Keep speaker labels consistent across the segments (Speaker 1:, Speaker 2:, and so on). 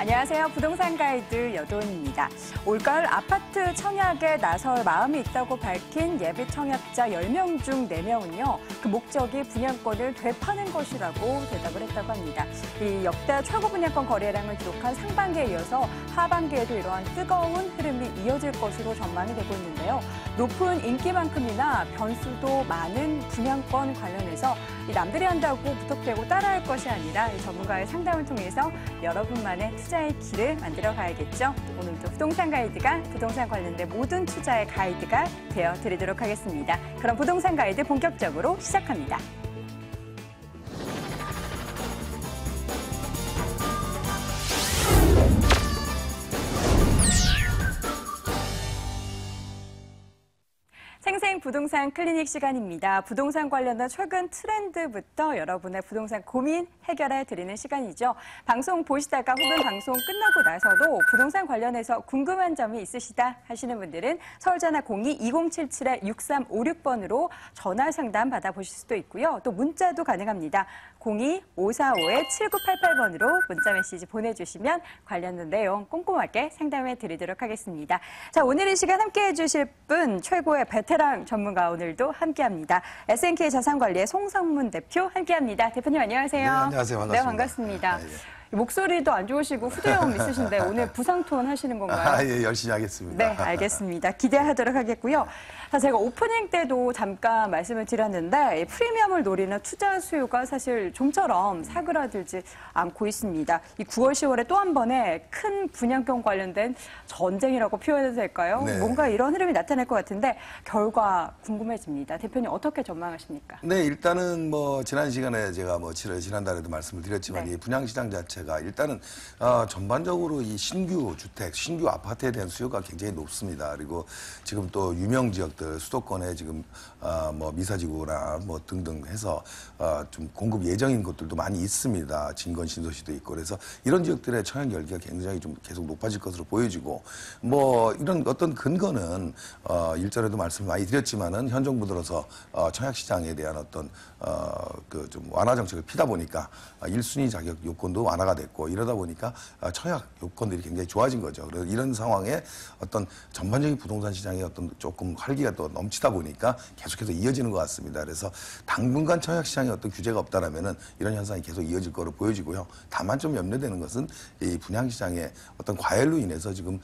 Speaker 1: 안녕하세요. 부동산 가이드 여도은입니다. 올가을 아파트 청약에 나설 마음이 있다고 밝힌 예비 청약자 10명 중 4명은요. 그 목적이 분양권을 되파는 것이라고 대답을 했다고 합니다. 이 역대 최고 분양권 거래량을 기록한 상반기에 이어서 하반기에도 이러한 뜨거운 흐름이 이어질 것으로 전망이 되고 있는데요. 높은 인기만큼이나 변수도 많은 분양권 관련해서 남들이 한다고 무턱대고 따라할 것이 아니라 이 전문가의 상담을 통해서 여러분만의 투자의 길을 만들어 가야겠죠. 오늘도 부동산 가이드가 부동산 관련된 모든 투자의 가이드가 되어드리도록 하겠습니다. 그럼 부동산 가이드 본격적으로 시작합니다. 생생 부동산 클리닉 시간입니다. 부동산 관련된 최근 트렌드부터 여러분의 부동산 고민 해결해 드리는 시간이죠. 방송 보시다가 혹은 방송 끝나고 나서도 부동산 관련해서 궁금한 점이 있으시다 하시는 분들은 서울전화 02-2077-6356번으로 전화 상담 받아보실 수도 있고요. 또 문자도 가능합니다. 02-545-7988번으로 문자 메시지 보내주시면 관련된 내용 꼼꼼하게 상담해 드리도록 하겠습니다. 자, 오늘 이 시간 함께해 주실 분 최고의 베테랑 전문가 오늘도 함께합니다. SNK 자산관리의 송성문 대표 함께합니다. 대표님 안녕하세요.
Speaker 2: 네, 안녕하세요. 반갑습니다.
Speaker 1: 네, 반갑습니다. 목소리도 안 좋으시고 후두염 있으신데 오늘 부상톤 하시는 건가요?
Speaker 2: 예, 열심히 하겠습니다.
Speaker 1: 네, 알겠습니다. 기대하도록 하겠고요. 자, 제가 오프닝 때도 잠깐 말씀을 드렸는데 프리미엄을 노리는 투자 수요가 사실 좀처럼 사그라들지 않고 있습니다. 이 9월, 10월에 또 한 번의 큰 분양권 관련된 전쟁이라고 표현해도 될까요?
Speaker 2: 네.
Speaker 1: 뭔가 이런 흐름이 나타날 것 같은데 결과 궁금해집니다. 대표님 어떻게 전망하십니까?
Speaker 2: 네, 일단은 뭐 지난 시간에 제가 지난달에도 말씀을 드렸지만
Speaker 1: 네.
Speaker 2: 이 분양시장 자체가 일단은 전반적으로 이 신규 주택, 신규 아파트에 대한 수요가 굉장히 높습니다. 그리고 지금 또 유명 지역들 수도권에 지금 뭐 미사지구나 뭐 등등 해서 좀 공급 예정인 곳들도 많이 있습니다. 진건 신도시도 있고 그래서 이런 지역들의 청약 열기가 굉장히 좀 계속 높아질 것으로 보여지고 뭐 이런 어떤 근거는 일전에도 말씀을 많이 드렸지만은 현 정부 들어서 청약 시장에 대한 어떤 그 좀 완화 정책을 피다 보니까 1순위 자격 요건도 완화가 됐고 이러다 보니까 청약 요건들이 굉장히 좋아진 거죠. 그래서 이런 상황에 어떤 전반적인 부동산 시장에 어떤 조금 활기가 또 넘치다 보니까 계속해서 이어지는 것 같습니다. 그래서 당분간 청약 시장에 어떤 규제가 없다라면은 이런 현상이 계속 이어질 거로 보여지고요. 다만 좀 염려되는 것은 이 분양 시장의 어떤 과열로 인해서 지금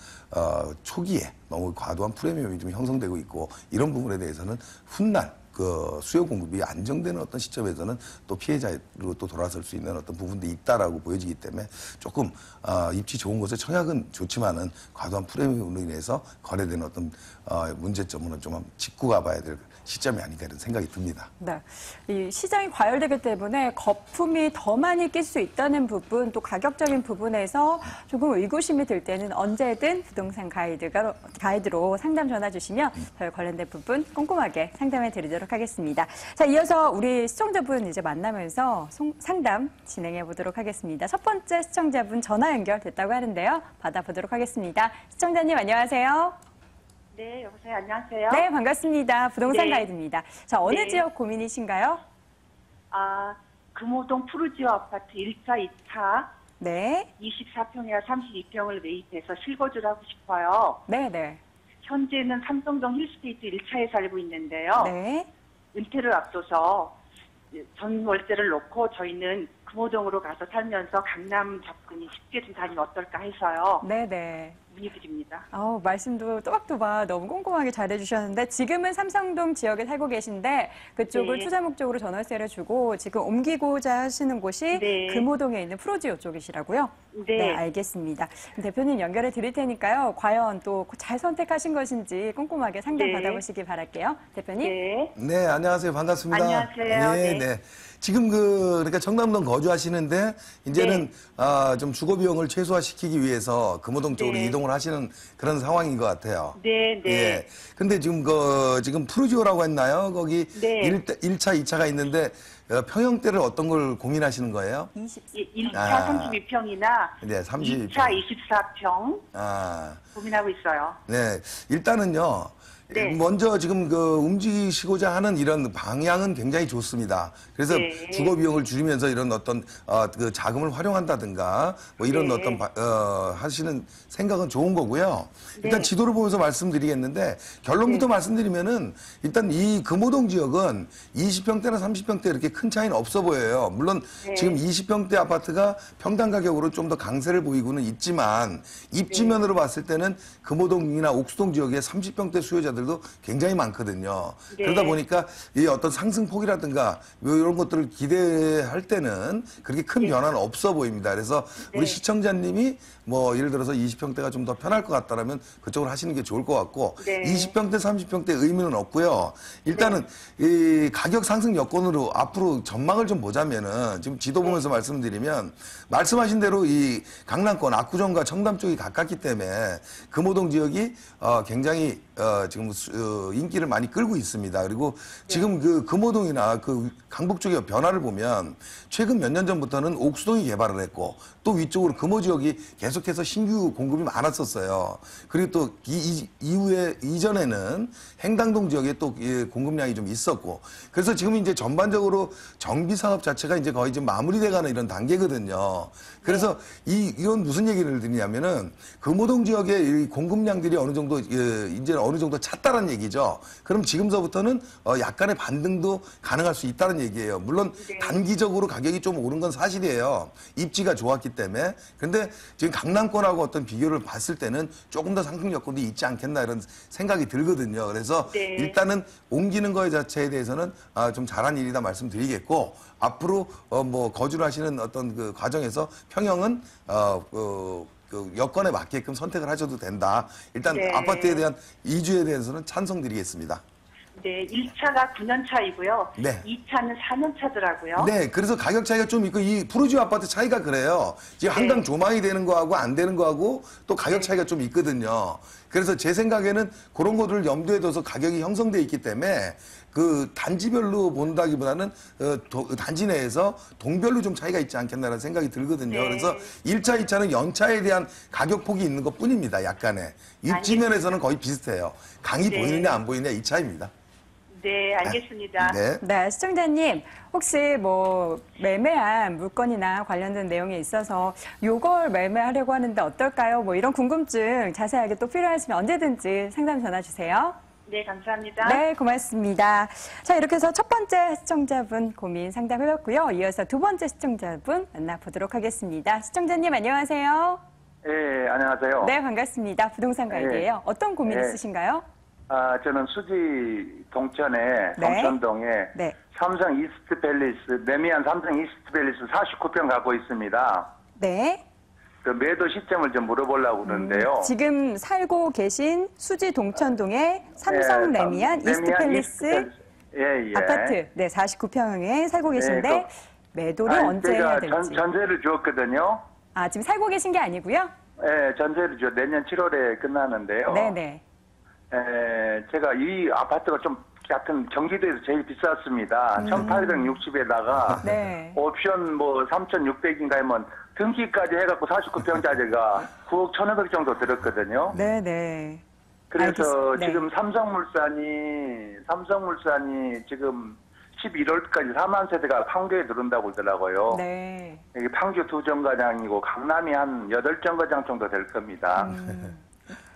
Speaker 2: 초기에 너무 과도한 프리미엄이 좀 형성되고 있고 이런 부분에 대해서는 훗날 그 수요 공급이 안정되는 어떤 시점에서는 또 피해자로 또 돌아설 수 있는 어떤 부분도 있다라고 보여지기 때문에 조금 입지 좋은 곳에 청약은 좋지만은 과도한 프리미엄으로 인해서 거래되는 어떤 문제점은 좀 짚고 가봐야 될 시점이 아닌가 이런 생각이 듭니다.
Speaker 1: 네, 이 시장이 과열되기 때문에 거품이 더 많이 낄 수 있다는 부분, 또 가격적인 부분에서 조금 의구심이 들 때는 언제든 부동산 가이드로 상담 전화 주시면 저희 관련된 부분 꼼꼼하게 상담해 드리도록 하겠습니다. 자, 이어서 우리 시청자분 이제 만나면서 상담 진행해 보도록 하겠습니다. 첫 번째 시청자분 전화 연결됐다고 하는데요. 받아보도록 하겠습니다. 시청자님 안녕하세요.
Speaker 3: 네, 여보세요. 안녕하세요.
Speaker 1: 네, 반갑습니다. 부동산
Speaker 3: 네.
Speaker 1: 가이드입니다. 자, 어느
Speaker 3: 네.
Speaker 1: 지역 고민이신가요?
Speaker 3: 금호동 푸르지오 아파트 1차, 2차
Speaker 1: 네.
Speaker 3: 24평이나 32평을 매입해서 실거주를 하고 싶어요.
Speaker 1: 네.
Speaker 3: 현재는 삼성동 힐스테이트 1차에 살고 있는데요.
Speaker 1: 네.
Speaker 3: 은퇴를 앞둬서 전 월세를 놓고 저희는 금호동으로 가서 살면서 강남 접근이 쉽게 좀 다니면 어떨까 해서요.
Speaker 1: 네네.
Speaker 3: 문의드립니다.
Speaker 1: 말씀도 또박또박 너무 꼼꼼하게 잘해주셨는데 지금은 삼성동 지역에 살고 계신데 그쪽을
Speaker 3: 네.
Speaker 1: 투자 목적으로 전월세를 주고 지금 옮기고자 하시는 곳이
Speaker 3: 네.
Speaker 1: 금호동에 있는 프로지오 쪽이시라고요?
Speaker 3: 네.
Speaker 1: 알겠습니다. 대표님 연결해 드릴 테니까요. 과연 또 잘 선택하신 것인지 꼼꼼하게 상담
Speaker 3: 네.
Speaker 1: 받아보시기 바랄게요. 대표님.
Speaker 3: 네.
Speaker 2: 네, 안녕하세요. 반갑습니다.
Speaker 3: 안녕하세요.
Speaker 2: 네,
Speaker 3: 네.
Speaker 2: 네. 지금 그러니까 청담동 거주하시는데 이제는 좀 주거 비용을 최소화시키기 위해서 금호동 쪽으로
Speaker 3: 네.
Speaker 2: 이동을 하시는 그런 상황인 것 같아요.
Speaker 3: 네, 네.
Speaker 2: 예. 근데 지금 지금 푸르지오라고 했나요? 거기
Speaker 3: 네.
Speaker 2: 1차, 2차가 있는데 평형대를 어떤 걸 고민하시는 거예요?
Speaker 3: 1차 32평이나
Speaker 2: 네, 32평.
Speaker 3: 2차 24평
Speaker 2: 아.
Speaker 3: 고민하고 있어요.
Speaker 2: 네. 일단은요.
Speaker 3: 네.
Speaker 2: 먼저 지금 그 움직이시고자 하는 이런 방향은 굉장히 좋습니다. 그래서
Speaker 3: 네.
Speaker 2: 주거 비용을 줄이면서 이런 어떤 그 자금을 활용한다든가 뭐 이런
Speaker 3: 네.
Speaker 2: 어떤 하시는 생각은 좋은 거고요. 일단
Speaker 3: 네.
Speaker 2: 지도를 보면서 말씀드리겠는데 결론부터 말씀드리면은 일단 이 금호동 지역은 20평대나 30평대 이렇게 큰 차이는 없어 보여요. 물론
Speaker 3: 네.
Speaker 2: 지금 20평대 아파트가 평당 가격으로 좀 더 강세를 보이고는 있지만 입지면으로 봤을 때는 금호동이나 옥수동 지역에 30평대 수요자들도 굉장히 많거든요.
Speaker 3: 네.
Speaker 2: 그러다 보니까 이 어떤 상승폭이라든가 이런 것들을 기대할 때는 그렇게 큰 변화는 없어 보입니다. 그래서 우리
Speaker 3: 네.
Speaker 2: 시청자님이 뭐 예를 들어서 20평대가 좀 더 편할 것 같다라면 그쪽으로 하시는 게 좋을 것 같고
Speaker 3: 네.
Speaker 2: 20평대, 30평대 의미는 없고요. 일단은 이 가격 상승 여건으로 앞으로 전망을 좀 보자면은 지금 지도 보면서 말씀드리면 말씀하신 대로 이 강남권 압구정과 청담 쪽이 가깝기 때문에 금호동 지역이 굉장히 지금 인기를 많이 끌고 있습니다. 그리고 지금 그 금호동이나 그 강북 쪽의 변화를 보면 최근 몇 년 전부터는 옥수동이 개발을 했고 또 위쪽으로 금호 지역이 계속해서 신규 공급이 많았었어요. 그리고 또 이후에 이전에는 행당동 지역에 또 공급량이 좀 있었고 그래서 지금 이제 전반적으로 정비 사업 자체가 이제 거의 지금 마무리돼가는 이런 단계거든요. 그래서 이건 무슨 얘기를 드리냐면은 금호동 지역의 이 공급량들이 어느 정도 이제 어느 정도 찼다는 얘기죠. 그럼 지금서부터는 약간의 반등도 가능할 수 있다는 얘기예요. 물론 단기적으로 가격이 좀 오른 건 사실이에요. 입지가 좋았기 때문에. 근데 지금 강남권하고 어떤 비교를 봤을 때는 조금 더 상승 여건도 있지 않겠나 이런 생각이 들거든요. 그래서
Speaker 3: 네.
Speaker 2: 일단은 옮기는 거에 자체에 대해서는 좀 잘한 일이다 말씀드리겠고 앞으로 뭐 거주를 하시는 어떤 그 과정에서 평형은 그 여건에 맞게끔 선택을 하셔도 된다. 일단
Speaker 3: 네.
Speaker 2: 아파트에 대한 이주에 대해서는 찬성드리겠습니다.
Speaker 3: 네, 1차가 9년 차이고요.
Speaker 2: 네.
Speaker 3: 2차는 4년 차더라고요.
Speaker 2: 네, 그래서 가격 차이가 좀 있고 이 푸르지오 아파트 차이가 그래요. 지금 한강
Speaker 3: 네.
Speaker 2: 조망이 되는 거하고 안 되는 거하고 또 가격 차이가 좀 있거든요. 그래서 제 생각에는 그런 것들을 염두에 둬서 가격이 형성돼 있기 때문에 그 단지별로 본다기보다는 단지 내에서 동별로 좀 차이가 있지 않겠나라는 생각이 들거든요.
Speaker 3: 네.
Speaker 2: 그래서 1차, 2차는 연차에 대한 가격 폭이 있는 것 뿐입니다. 약간의. 입지면에서는 거의 비슷해요. 강이
Speaker 3: 네.
Speaker 2: 보이느냐 안 보이느냐 이 차이입니다.
Speaker 3: 네, 알겠습니다.
Speaker 2: 네.
Speaker 1: 네, 시청자님, 혹시 뭐 매매한 물건이나 관련된 내용에 있어서 요걸 매매하려고 하는데 어떨까요? 뭐 이런 궁금증 자세하게 또 필요하시면 언제든지 상담 전화 주세요.
Speaker 3: 네, 감사합니다.
Speaker 1: 네, 고맙습니다. 자, 이렇게 해서 첫 번째 시청자분 고민 상담해봤고요. 이어서 두 번째 시청자분 만나보도록 하겠습니다. 시청자님, 안녕하세요.
Speaker 4: 예, 안녕하세요.
Speaker 1: 네, 반갑습니다. 부동산 가이드예요. 어떤 고민
Speaker 4: 네.
Speaker 1: 있으신가요?
Speaker 4: 저는 수지 동천에,
Speaker 1: 네.
Speaker 4: 동천동에
Speaker 1: 네.
Speaker 4: 삼성 이스트 팰리스, 매미안 삼성 이스트 팰리스 49평 갖고 있습니다.
Speaker 1: 네.
Speaker 4: 그 매도 시점을 좀 물어보려고 그러는데요.
Speaker 1: 지금 살고 계신 수지 동천동의 삼성 레미안 이스트 팰리스
Speaker 4: 예, 예.
Speaker 1: 아파트, 네, 49평에 살고 계신데
Speaker 4: 네,
Speaker 1: 매도를
Speaker 4: 아니,
Speaker 1: 언제
Speaker 4: 제가
Speaker 1: 해야 될지.
Speaker 4: 전세를 주었거든요.
Speaker 1: 아, 지금 살고 계신 게 아니고요?
Speaker 4: 예, 전세를 줘. 내년 7월에 끝나는데요.
Speaker 1: 네네.
Speaker 4: 제가 이 아파트가 좀 같은 경기도에서 제일 비쌌습니다. 1860에다가
Speaker 1: 네.
Speaker 4: 옵션 뭐 3,600인가 하면 등기까지 해갖고 49평짜리가 9억 1,500 정도 들었거든요.
Speaker 1: 네네.
Speaker 4: 그래서
Speaker 1: 알겠습니다. 네.
Speaker 4: 지금 삼성물산이 지금 11월까지 4만 세대가 판교에 들어온다고 그러더라고요.
Speaker 1: 네.
Speaker 4: 여기 판교 2정거장이고 강남이 한 8정거장 정도 될 겁니다.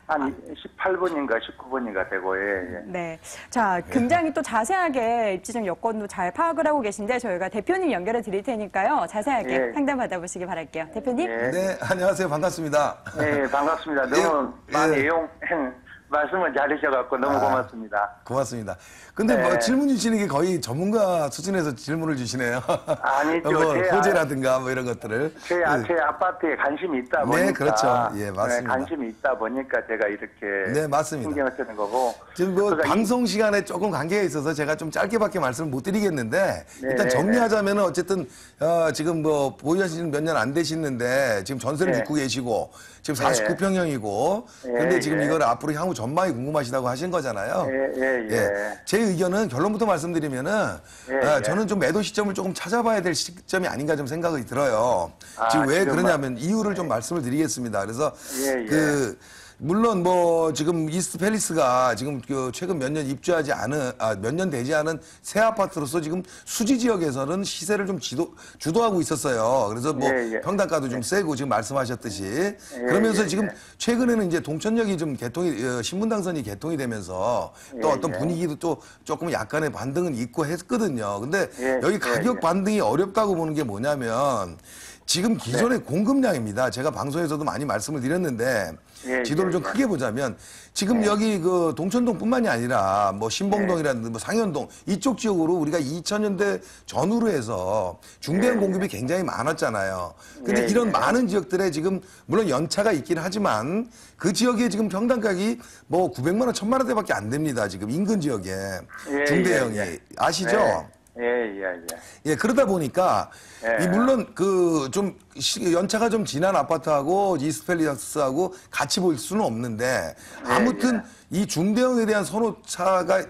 Speaker 4: 한 18번인가 19번인가 되고, 예.
Speaker 1: 네. 자, 굉장히 또 자세하게 입지적 여건도 잘 파악을 하고 계신데 저희가 대표님 연결해 드릴 테니까요. 자세하게
Speaker 4: 예.
Speaker 1: 상담 받아보시기 바랄게요. 대표님?
Speaker 4: 예.
Speaker 2: 네, 안녕하세요. 반갑습니다.
Speaker 4: 네, 반갑습니다. 너무
Speaker 2: 예,
Speaker 4: 많이
Speaker 2: 예.
Speaker 4: 말씀을 잘해주셔갖고 너무 고맙습니다.
Speaker 2: 고맙습니다. 근데
Speaker 4: 네.
Speaker 2: 뭐 질문 주시는 게 거의 전문가 수준에서 질문을 주시네요.
Speaker 4: 아니죠.
Speaker 2: 뭐
Speaker 4: 제
Speaker 2: 호재라든가 뭐 이런 것들을.
Speaker 4: 제 아파트에 관심이 있다 보니까.
Speaker 2: 네, 그렇죠. 예, 맞습니다.
Speaker 4: 관심이 있다 보니까 제가 이렇게.
Speaker 2: 네, 맞습니다.
Speaker 4: 신경을 쓰는 거고.
Speaker 2: 지금 뭐
Speaker 4: 그래서
Speaker 2: 방송 시간에 조금 관계가 있어서 제가 좀 짧게밖에 말씀을 못 드리겠는데
Speaker 4: 네,
Speaker 2: 일단
Speaker 4: 네,
Speaker 2: 정리하자면은 어쨌든 지금 뭐 보유하신 몇 년 안 되시는데 지금 전세를
Speaker 4: 네.
Speaker 2: 짓고 계시고 지금
Speaker 4: 네.
Speaker 2: 49평형이고 근데
Speaker 4: 예,
Speaker 2: 지금
Speaker 4: 예.
Speaker 2: 이걸 앞으로 향후 전망이 궁금하시다고 하신 거잖아요.
Speaker 4: 예.
Speaker 2: 제 의견은 결론부터 말씀드리면은
Speaker 4: 예.
Speaker 2: 저는 좀 매도 시점을 조금 찾아봐야 될 시점이 아닌가 좀 생각이 들어요.
Speaker 4: 아,
Speaker 2: 지금 왜
Speaker 4: 지금
Speaker 2: 그러냐면 이유를 좀 말씀을 드리겠습니다. 그래서
Speaker 4: 예, 예.
Speaker 2: 물론 뭐 지금 이스트 팰리스가 지금 그 최근 몇 년 입주하지 않은 몇 년 되지 않은 새 아파트로서 지금 수지 지역에서는 시세를 좀 주도하고 있었어요. 그래서 뭐
Speaker 4: 예, 예.
Speaker 2: 평당가도 좀 세고 지금 말씀하셨듯이 그러면서
Speaker 4: 예,
Speaker 2: 지금
Speaker 4: 예.
Speaker 2: 최근에는 이제 동천역이 좀 신분당선이 개통이 되면서 또
Speaker 4: 예,
Speaker 2: 어떤
Speaker 4: 예.
Speaker 2: 분위기도 또 조금 약간의 반등은 있고 했거든요. 근데
Speaker 4: 예,
Speaker 2: 여기
Speaker 4: 예,
Speaker 2: 가격
Speaker 4: 예.
Speaker 2: 반등이 어렵다고 보는 게 뭐냐면 지금 기존의 공급량입니다. 제가 방송에서도 많이 말씀을 드렸는데
Speaker 4: 예,
Speaker 2: 지도를
Speaker 4: 예,
Speaker 2: 좀
Speaker 4: 예.
Speaker 2: 크게 보자면 지금 여기 그 동천동뿐만이 아니라 뭐 신봉동이라든지 뭐 상현동 이쪽 지역으로 우리가 2000년대 전후로 해서 중대형 공급이 굉장히 많았잖아요. 근데
Speaker 4: 예,
Speaker 2: 이런
Speaker 4: 예.
Speaker 2: 많은 지역들에 지금 물론 연차가 있긴 하지만 그 지역에 지금 평당가격이 뭐 900만 원, 1000만 원대밖에 안 됩니다. 지금 인근 지역에
Speaker 4: 예,
Speaker 2: 중대형이
Speaker 4: 예, 예.
Speaker 2: 아시죠?
Speaker 4: 예.
Speaker 2: 예, 그러다 보니까,
Speaker 4: 예.
Speaker 2: 이 물론 그 좀 연차가 좀 지난 아파트하고 이스펠리스하고 같이 볼 수는 없는데, 아무튼 이 중대형에 대한 선호차가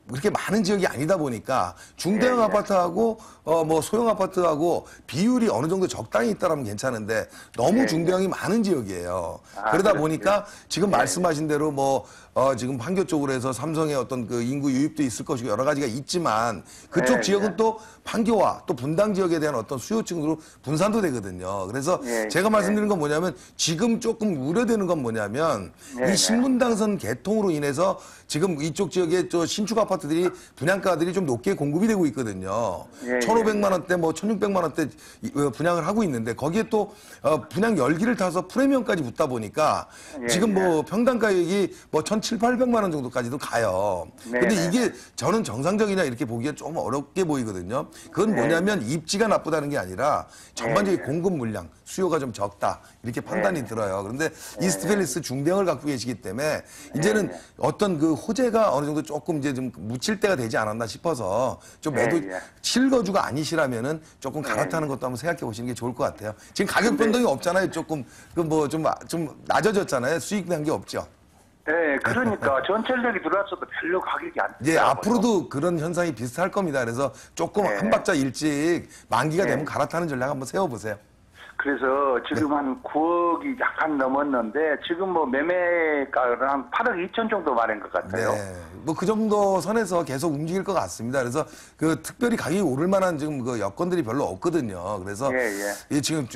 Speaker 2: 그렇게 많은 지역이 아니다 보니까 중대형
Speaker 4: 예, 예.
Speaker 2: 아파트하고 뭐 소형 아파트하고 비율이 어느 정도 적당히 있다라면 괜찮은데 너무
Speaker 4: 예,
Speaker 2: 중대형이 많은 지역이에요.
Speaker 4: 아,
Speaker 2: 그러다
Speaker 4: 그렇군요.
Speaker 2: 보니까 지금
Speaker 4: 예,
Speaker 2: 말씀하신 대로 뭐 지금 판교 쪽으로 해서 삼성의 어떤 그 인구 유입도 있을 것이고 여러 가지가 있지만 그쪽
Speaker 4: 예,
Speaker 2: 지역은
Speaker 4: 예.
Speaker 2: 또 판교와 또 분당 지역에 대한 어떤 수요층으로 분산도 되거든요. 그래서
Speaker 4: 예,
Speaker 2: 제가
Speaker 4: 예.
Speaker 2: 말씀드리는 건 뭐냐면 지금 조금 우려되는 건 뭐냐면
Speaker 4: 예,
Speaker 2: 이 신분당선 개통으로 인해서 지금 이쪽 지역에 저 신축 아파트들이 분양가들이 좀 높게 공급이 되고 있거든요.
Speaker 4: 예,
Speaker 2: 1,500만 원대 뭐 1,600만 원대 분양을 하고 있는데 거기에 또 분양 열기를 타서 프리미엄까지 붙다 보니까
Speaker 4: 예,
Speaker 2: 지금
Speaker 4: 예.
Speaker 2: 뭐 평당 가격이 뭐 1,700, 800만 원 정도까지도 가요.
Speaker 4: 네,
Speaker 2: 근데
Speaker 4: 네,
Speaker 2: 이게 저는 정상적이냐 이렇게 보기엔 좀 어렵게 보이거든요. 그건
Speaker 4: 네.
Speaker 2: 뭐냐면 입지가 나쁘다는 게 아니라 전반적인
Speaker 4: 네.
Speaker 2: 공급 물량, 수요가 좀 적다. 이렇게 판단이 들어요. 그런데 이스트팰리스 중대형을 갖고 계시기 때문에 이제는
Speaker 4: 네.
Speaker 2: 어떤 그 호재가 어느 정도 조금 이제 좀 묻힐 때가 되지 않았나 싶어서 좀
Speaker 4: 네,
Speaker 2: 매도
Speaker 4: 네.
Speaker 2: 실거주가 아니시라면은 조금 갈아타는 것도 한번 생각해 보시는 게 좋을 것 같아요. 지금 가격 변동이 없잖아요. 조금 그 뭐 좀 낮아졌잖아요. 수익난 게 없죠.
Speaker 4: 네, 그러니까 전철역이 들어왔어도 별로 가격이 안
Speaker 2: 예,
Speaker 4: 비싸고요.
Speaker 2: 앞으로도 그런 현상이 비슷할 겁니다. 그래서 조금
Speaker 4: 네.
Speaker 2: 한 박자 일찍 만기가
Speaker 4: 네.
Speaker 2: 되면 갈아타는 전략 한번 세워보세요.
Speaker 4: 그래서 지금 한 9억이 약간 넘었는데 지금 뭐 매매가는 한 8억 2천 정도 말인 것 같아요.
Speaker 2: 네. 뭐 그 정도 선에서 계속 움직일 것 같습니다. 그래서 그 특별히 가격이 오를 만한 지금 그 여건들이 별로 없거든요. 그래서
Speaker 4: 예.
Speaker 2: 이 지금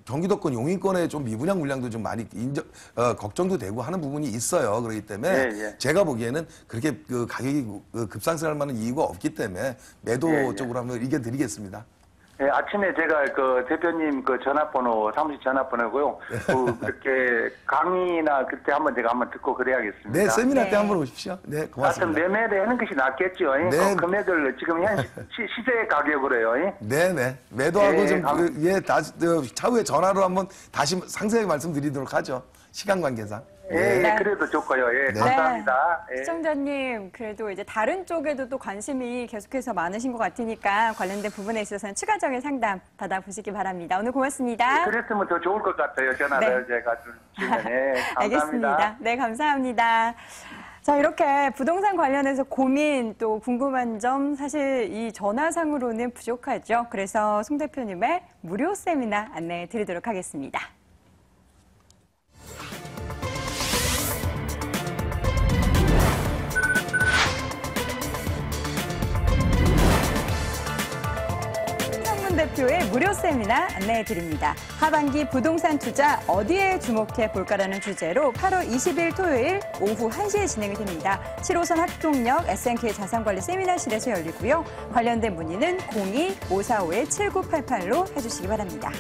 Speaker 2: 경기도권 용인권에 좀 미분양 물량도 좀 많이 걱정도 되고 하는 부분이 있어요. 그렇기 때문에
Speaker 4: 예.
Speaker 2: 제가 보기에는 그렇게 그 가격이 급상승할 만한 이유가 없기 때문에 매도
Speaker 4: 예.
Speaker 2: 쪽으로 한번 의견 드리겠습니다.
Speaker 4: 예, 아침에 제가 그 대표님 그 전화번호, 사무실 전화번호고요. 그 이렇게 강의나 그때 제가 한번 듣고 그래야겠습니다.
Speaker 2: 네, 세미나
Speaker 1: 네.
Speaker 2: 때 한번 오십시오. 네,
Speaker 4: 하여튼
Speaker 2: 고맙습니다.
Speaker 4: 매매를 하는 것이 낫겠죠.
Speaker 2: 네.
Speaker 4: 그 금액을 지금 현 시세 가격으로요.
Speaker 2: 네네. 매도하고
Speaker 4: 예,
Speaker 2: 좀, 차후에 전화로 한번 다시 상세하게 말씀드리도록 하죠. 시간 관계상.
Speaker 4: 예,
Speaker 1: 네.
Speaker 4: 그래도 좋고요. 예,
Speaker 2: 네.
Speaker 4: 감사합니다. 예.
Speaker 1: 시청자님, 그래도 이제 다른 쪽에도 또 관심이 계속해서 많으신 것 같으니까 관련된 부분에 있어서는 추가적인 상담 받아보시기 바랍니다. 오늘 고맙습니다.
Speaker 4: 그랬으면 더 좋을 것 같아요. 전화를 제가 주면. 예, 감사합니다.
Speaker 1: 알겠습니다. 네, 감사합니다. 자, 이렇게 부동산 관련해서 고민 또 궁금한 점 사실 이 전화상으로는 부족하죠. 그래서 송 대표님의 무료 세미나 안내해 드리도록 하겠습니다. 송상문 대표의 무료 세미나 안내해 드립니다. 하반기 부동산 투자 어디에 주목해 볼까라는 주제로 8월 20일 토요일 오후 1시에 진행이 됩니다. 7호선 학동역 SNK 자산관리 세미나실에서 열리고요. 관련된 문의는 02-545-7988로 해주시기 바랍니다.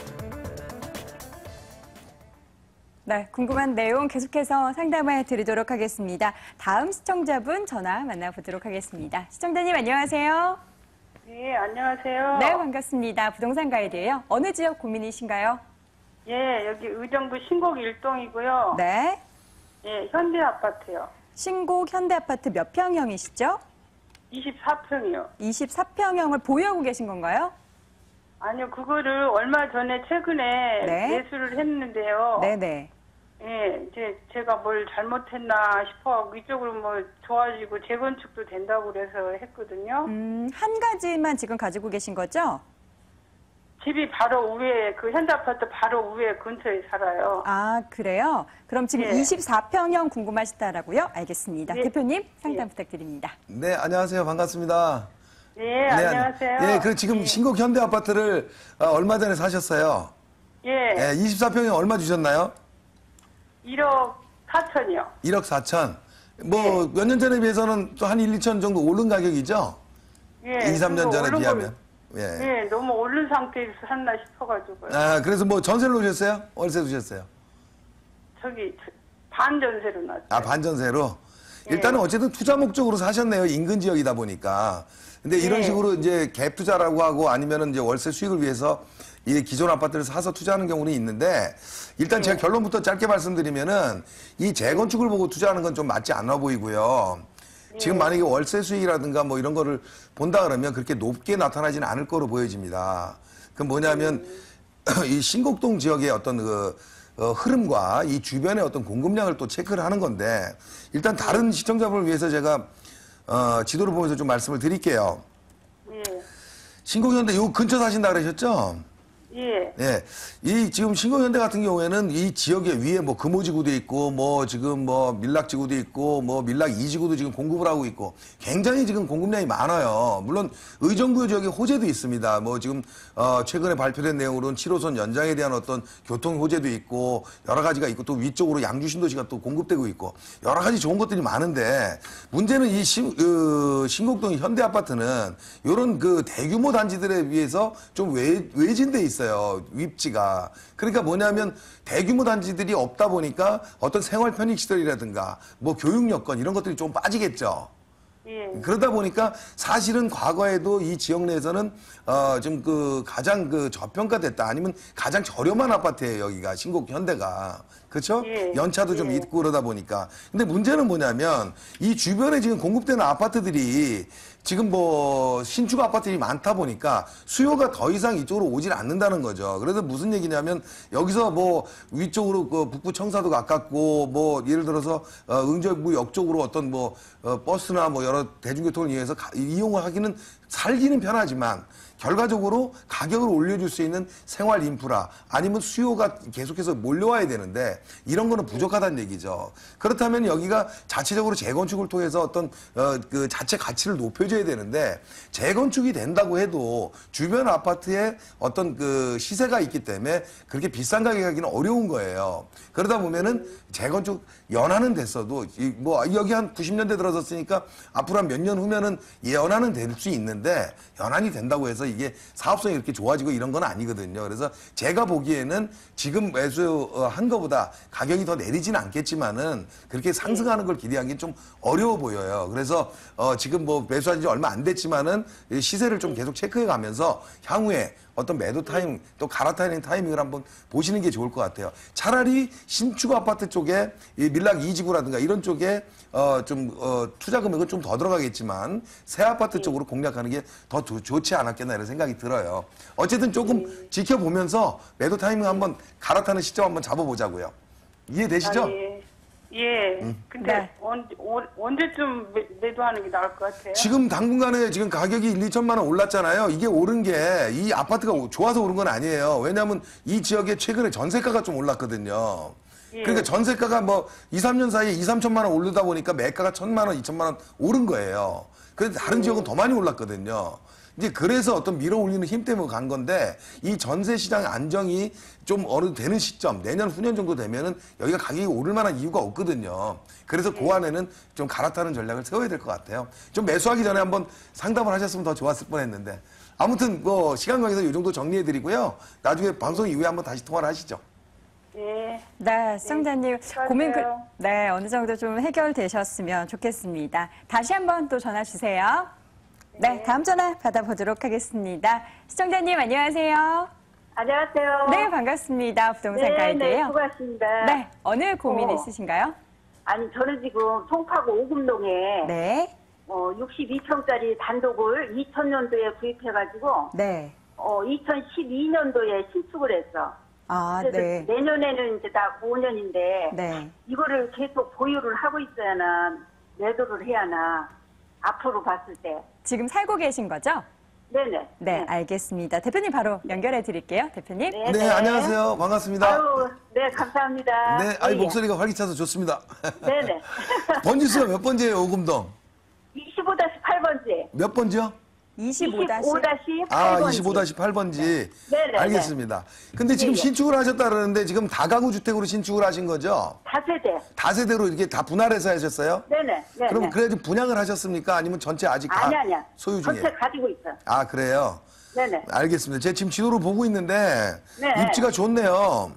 Speaker 1: 네, 궁금한 내용 계속해서 상담해 드리도록 하겠습니다. 다음 시청자분 전화 만나보도록 하겠습니다. 시청자님 안녕하세요.
Speaker 5: 네, 안녕하세요.
Speaker 1: 네, 반갑습니다. 부동산 가이드예요. 어느 지역 고민이신가요?
Speaker 5: 예, 여기 의정부 신곡 1동이고요.
Speaker 1: 네.
Speaker 5: 예, 현대 아파트요.
Speaker 1: 신곡 현대아파트 몇 평형이시죠?
Speaker 5: 24평이요.
Speaker 1: 24평형을 보유하고 계신 건가요?
Speaker 5: 아니요, 그거를 얼마 전에 최근에
Speaker 1: 네.
Speaker 5: 매수를 했는데요.
Speaker 1: 네네.
Speaker 5: 예, 제가 뭘 잘못했나 싶어 이쪽으로 뭐 좋아지고 재건축도 된다고 그래서 했거든요.
Speaker 1: 한 가지만 지금 가지고 계신 거죠?
Speaker 5: 집이 바로 위에 그 현대아파트 바로 위에 근처에 살아요.
Speaker 1: 아, 그래요? 그럼 지금
Speaker 5: 예.
Speaker 1: 24평형 궁금하시다라고요? 알겠습니다.
Speaker 5: 예.
Speaker 1: 대표님 상담
Speaker 5: 예.
Speaker 1: 부탁드립니다.
Speaker 2: 네, 안녕하세요. 반갑습니다.
Speaker 5: 예, 안녕하세요.
Speaker 2: 예, 그 지금 신곡 현대 아파트를 얼마 전에 사셨어요.
Speaker 5: 예,
Speaker 2: 예, 24평에 얼마 주셨나요?
Speaker 5: 1억 4천이요.
Speaker 2: 1억 4천. 뭐 몇 년 전에 비해서는 또 한 1, 2천 정도 오른 가격이죠?
Speaker 5: 예,
Speaker 2: 2, 3년
Speaker 5: 그거
Speaker 2: 전에
Speaker 5: 오른
Speaker 2: 비하면.
Speaker 5: 걸-
Speaker 2: 예.
Speaker 5: 예, 너무 오른 상태에서 샀나 싶어가지고요.
Speaker 2: 아, 그래서 뭐 전세를 놓으셨어요? 월세 두셨어요?
Speaker 5: 저기 반전세로 놨어요.
Speaker 2: 아, 반전세로?
Speaker 5: 예.
Speaker 2: 일단은 어쨌든 투자 목적으로 사셨네요. 인근 지역이다 보니까. 근데 이런
Speaker 5: 예.
Speaker 2: 식으로 이제 갭 투자라고 하고 아니면은 이제 월세 수익을 위해서 이 기존 아파트를 사서 투자하는 경우는 있는데 일단 제가 결론부터 짧게 말씀드리면은 이 재건축을 보고 투자하는 건 좀 맞지 않아 보이고요. 지금 만약에 월세 수익이라든가 뭐 이런 거를 본다 그러면 그렇게 높게 나타나지는 않을 거로 보여집니다. 그 뭐냐면 이 신곡동 지역의 어떤 그 흐름과 이 주변의 어떤 공급량을 또 체크를 하는 건데 일단 다른 시청자분을 위해서 제가 지도를 보면서 좀 말씀을 드릴게요.
Speaker 5: 예,
Speaker 2: 신곡현대 요 근처 사신다 그러셨죠?
Speaker 5: 예,
Speaker 2: 예. 이 지금 신곡현대 같은 경우에는 이 지역에 위에 뭐 금호지구도 있고 뭐 지금 뭐 밀락지구도 있고 뭐 밀락 2지구도 지금 공급을 하고 있고 굉장히 지금 공급량이 많아요. 물론 의정부 지역에 호재도 있습니다. 뭐 지금 최근에 발표된 내용으로는 7호선 연장에 대한 어떤 교통 호재도 있고 여러 가지가 있고 또 위쪽으로 양주 신도시가 또 공급되고 있고 여러 가지 좋은 것들이 많은데 문제는 이 신곡동 현대 아파트는 이런 그 대규모 단지들에 비해서 좀 외진돼 있어요. 윗지가. 그러니까 뭐냐면 대규모 단지들이 없다 보니까 어떤 생활 편익시설이라든가 뭐 교육 여건 이런 것들이 좀 빠지겠죠.
Speaker 5: 예,
Speaker 2: 그러다 보니까 사실은 과거에도 이 지역 내에서는 좀 그 가장 그 저평가됐다 아니면 가장 저렴한 아파트예요. 여기가 신곡 현대가. 그렇죠?
Speaker 5: 예.
Speaker 2: 연차도 좀
Speaker 5: 예.
Speaker 2: 있고 그러다 보니까. 근데 문제는 뭐냐면 이 주변에 지금 공급되는 아파트들이 지금 뭐 신축 아파트들이 많다 보니까 수요가 더 이상 이쪽으로 오질 않는다는 거죠. 그래서 무슨 얘기냐면 여기서 뭐 위쪽으로 그 북부 청사도 가깝고 뭐 예를 들어서 응정부 역 쪽으로 어떤 뭐 버스나 뭐 여러 대중교통을 이용해서 이용을 하기는 살기는 편하지만 결과적으로 가격을 올려줄 수 있는 생활 인프라 아니면 수요가 계속해서 몰려와야 되는데 이런 거는 부족하다는 얘기죠. 그렇다면 여기가 자체적으로 재건축을 통해서 어떤 그 자체 가치를 높여줘야 되는데 재건축이 된다고 해도 주변 아파트에 어떤 그 시세가 있기 때문에 그렇게 비싼 가격에 하기는 어려운 거예요. 그러다 보면은 재건축 연한은 됐어도 뭐 여기 한 90년대 들어섰으니까 앞으로 한 몇 년 후면은 연한은 될 수 있는데 연한이 된다고 해서 이게 사업성이 이렇게 좋아지고 이런 건 아니거든요. 그래서 제가 보기에는 지금 매수한 것보다 가격이 더 내리지는 않겠지만은 그렇게 상승하는 걸 기대하기는 좀 어려워 보여요. 그래서 지금 뭐 매수한 지 얼마 안 됐지만은 시세를 좀 계속 체크해 가면서 향후에 어떤 매도 타이밍 또 갈아타는 타이밍을 한번 보시는 게 좋을 것 같아요. 차라리 신축 아파트 쪽에 이 밀락 2지구라든가 이런 쪽에 투자 금액은 좀 더 들어가겠지만 새 아파트 쪽으로 공략하는 게 더 좋지 않았겠나 이런 생각이 들어요. 어쨌든 조금 지켜보면서 매도 타이밍 한번 갈아타는 시점 한번 잡아보자고요. 이해되시죠?
Speaker 5: 아, 예. 예. 근데
Speaker 1: 네.
Speaker 5: 언제쯤 매도하는 게 나을 것 같아요?
Speaker 2: 지금 당분간에 지금 가격이 1, 2천만 원 올랐잖아요. 이게 오른 게 이 아파트가 좋아서 오른 건 아니에요. 왜냐하면 이 지역에 최근에 전세가가 좀 올랐거든요.
Speaker 5: 예.
Speaker 2: 그러니까 전세가가 뭐 2, 3년 사이에 2, 3천만 원 오르다 보니까 매가가 1,000만 원, 2천만 원 오른 거예요. 그런데 다른 지역은 더 많이 올랐거든요. 이제 그래서 어떤 밀어 올리는 힘 때문에 간 건데 이 전세 시장 안정이 좀 어느 정도 되는 시점 내년 후년 정도 되면은 여기가 가격이 오를 만한 이유가 없거든요. 그래서 그 안에는 좀 갈아타는 전략을 세워야 될 것 같아요. 좀 매수하기 전에 한번 상담을 하셨으면 더 좋았을 뻔했는데 아무튼 뭐 시간 관계에서 이 정도 정리해 드리고요. 나중에 방송 이후에 한번 다시 통화를 하시죠.
Speaker 5: 예.
Speaker 1: 네, 시청자님 고민
Speaker 5: 수고하세요.
Speaker 1: 네, 어느 정도 좀 해결되셨으면 좋겠습니다. 다시 한번 또 전화 주세요. 네, 다음 전화 받아보도록 하겠습니다. 시청자님 안녕하세요.
Speaker 6: 안녕하세요.
Speaker 1: 네, 반갑습니다. 부동산
Speaker 6: 네,
Speaker 1: 가이드예요.
Speaker 6: 수고하십니다.
Speaker 1: 네, 어느 고민
Speaker 6: 어.
Speaker 1: 있으신가요?
Speaker 6: 아니, 저는 지금 송파구 오금동에
Speaker 1: 네,
Speaker 6: 62평짜리 단독을 2000년도에 구입해가지고
Speaker 1: 네.
Speaker 6: 2012년도에 신축을 했어.
Speaker 1: 아,
Speaker 6: 그래서
Speaker 1: 네.
Speaker 6: 내년에는 이제 딱 5년인데
Speaker 1: 네.
Speaker 6: 이거를 계속 보유를 하고 있어야나 매도를 해야나 앞으로 봤을 때.
Speaker 1: 지금 살고 계신 거죠?
Speaker 6: 네네.
Speaker 1: 네, 알겠습니다. 대표님 바로 연결해 드릴게요. 대표님.
Speaker 6: 네,
Speaker 2: 네, 안녕하세요. 반갑습니다.
Speaker 6: 아유, 네, 감사합니다.
Speaker 2: 네,
Speaker 6: 예, 예.
Speaker 2: 목소리가 활기차서 좋습니다.
Speaker 6: 네네.
Speaker 2: 번지수가 몇 번지예요, 오금동?
Speaker 6: 25-8번지.
Speaker 2: 몇 번지요?
Speaker 1: 25-8번지.
Speaker 2: 아, 25-8번지.
Speaker 6: 네네.
Speaker 2: 알겠습니다. 근데 지금
Speaker 6: 예, 예.
Speaker 2: 신축을 하셨다 그러는데 지금 다가구 주택으로 신축을 하신 거죠?
Speaker 6: 다세대.
Speaker 2: 다세대로 이렇게 다 분할해서 하셨어요?
Speaker 6: 네네. 네.
Speaker 2: 그럼 그래도 분양을 하셨습니까? 아니면 전체 아직 다
Speaker 6: 아니야.
Speaker 2: 소유 중이에요?
Speaker 6: 전체 가지고 있어.
Speaker 2: 아, 그래요?
Speaker 6: 네네.
Speaker 2: 알겠습니다. 제가 지금 지도로 보고 있는데
Speaker 6: 네.
Speaker 2: 입지가 좋네요.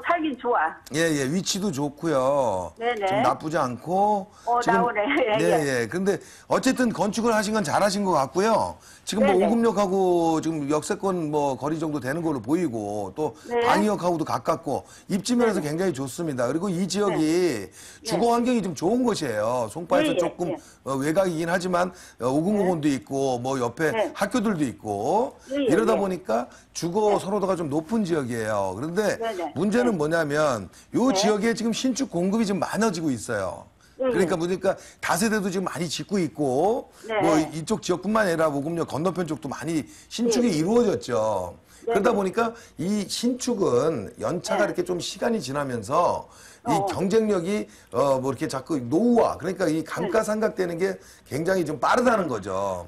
Speaker 6: 살긴 좋아.
Speaker 2: 예, 위치도 좋고요.
Speaker 6: 네네.
Speaker 2: 좀 나쁘지 않고.
Speaker 6: 나오네. 예,
Speaker 2: 예. 근데 어쨌든 건축을 하신 건 잘하신 것 같고요. 지금 뭐
Speaker 6: 네네.
Speaker 2: 오금역하고 지금 역세권 뭐 거리 정도 되는 걸로 보이고 또
Speaker 6: 네.
Speaker 2: 방위역하고도 가깝고 입지면에서 굉장히 좋습니다. 그리고 이 지역이 주거 환경이 좀 좋은 곳이에요. 송파에서
Speaker 6: 예, 예,
Speaker 2: 조금
Speaker 6: 예.
Speaker 2: 외곽이긴 하지만 오금공원도 있고 뭐 옆에
Speaker 6: 네.
Speaker 2: 학교들도 있고
Speaker 6: 예, 예,
Speaker 2: 이러다
Speaker 6: 예.
Speaker 2: 보니까 주거 선호도가 좀 높은 지역이에요. 그런데
Speaker 6: 네네.
Speaker 2: 문제는
Speaker 6: 네.
Speaker 2: 뭐냐면 요
Speaker 6: 네.
Speaker 2: 지역에 지금 신축 공급이 좀 많아지고 있어요.
Speaker 6: 예,
Speaker 2: 그러니까 다세대도 지금 많이 짓고 있고
Speaker 6: 네.
Speaker 2: 뭐 이쪽 지역뿐만 아니라 오금역 건너편 쪽도 많이 신축이
Speaker 6: 네.
Speaker 2: 이루어졌죠.
Speaker 6: 네,
Speaker 2: 그러다
Speaker 6: 네.
Speaker 2: 보니까 이 신축은 연차가
Speaker 6: 네.
Speaker 2: 이렇게 좀 시간이 지나면서 이 경쟁력이 뭐 이렇게 자꾸 노후화 그러니까 이 감가상각되는 게 굉장히 좀 빠르다는 거죠.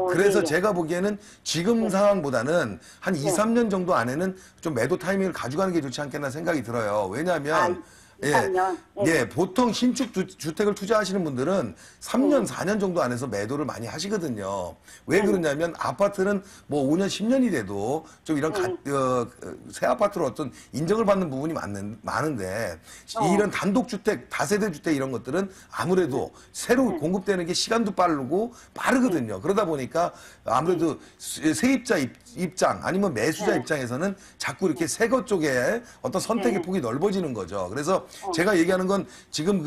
Speaker 2: 그래서
Speaker 6: 예, 예.
Speaker 2: 제가 보기에는 지금 상황보다는 한 2, 3년 정도 안에는 좀 매도 타이밍을 가져가는 게 좋지 않겠나 생각이 들어요. 왜냐하면
Speaker 6: 2, 3년.
Speaker 2: 예, 보통 신축 주택을 투자하시는 분들은 3년, 4년 정도 안에서 매도를 많이 하시거든요. 왜 그러냐면 아파트는 뭐 5년, 10년이 돼도 좀 이런 새 아파트로 어떤 인정을 받는 부분이 많은데 이런 단독주택, 다세대 주택 이런 것들은 아무래도 새로 공급되는 게 시간도 빠르거든요. 그러다 보니까 아무래도 세입자 입장 아니면 매수자 입장에서는 자꾸 이렇게 새 것 쪽에 어떤 선택의 폭이 넓어지는 거죠. 그래서 제가 얘기하는 건 지금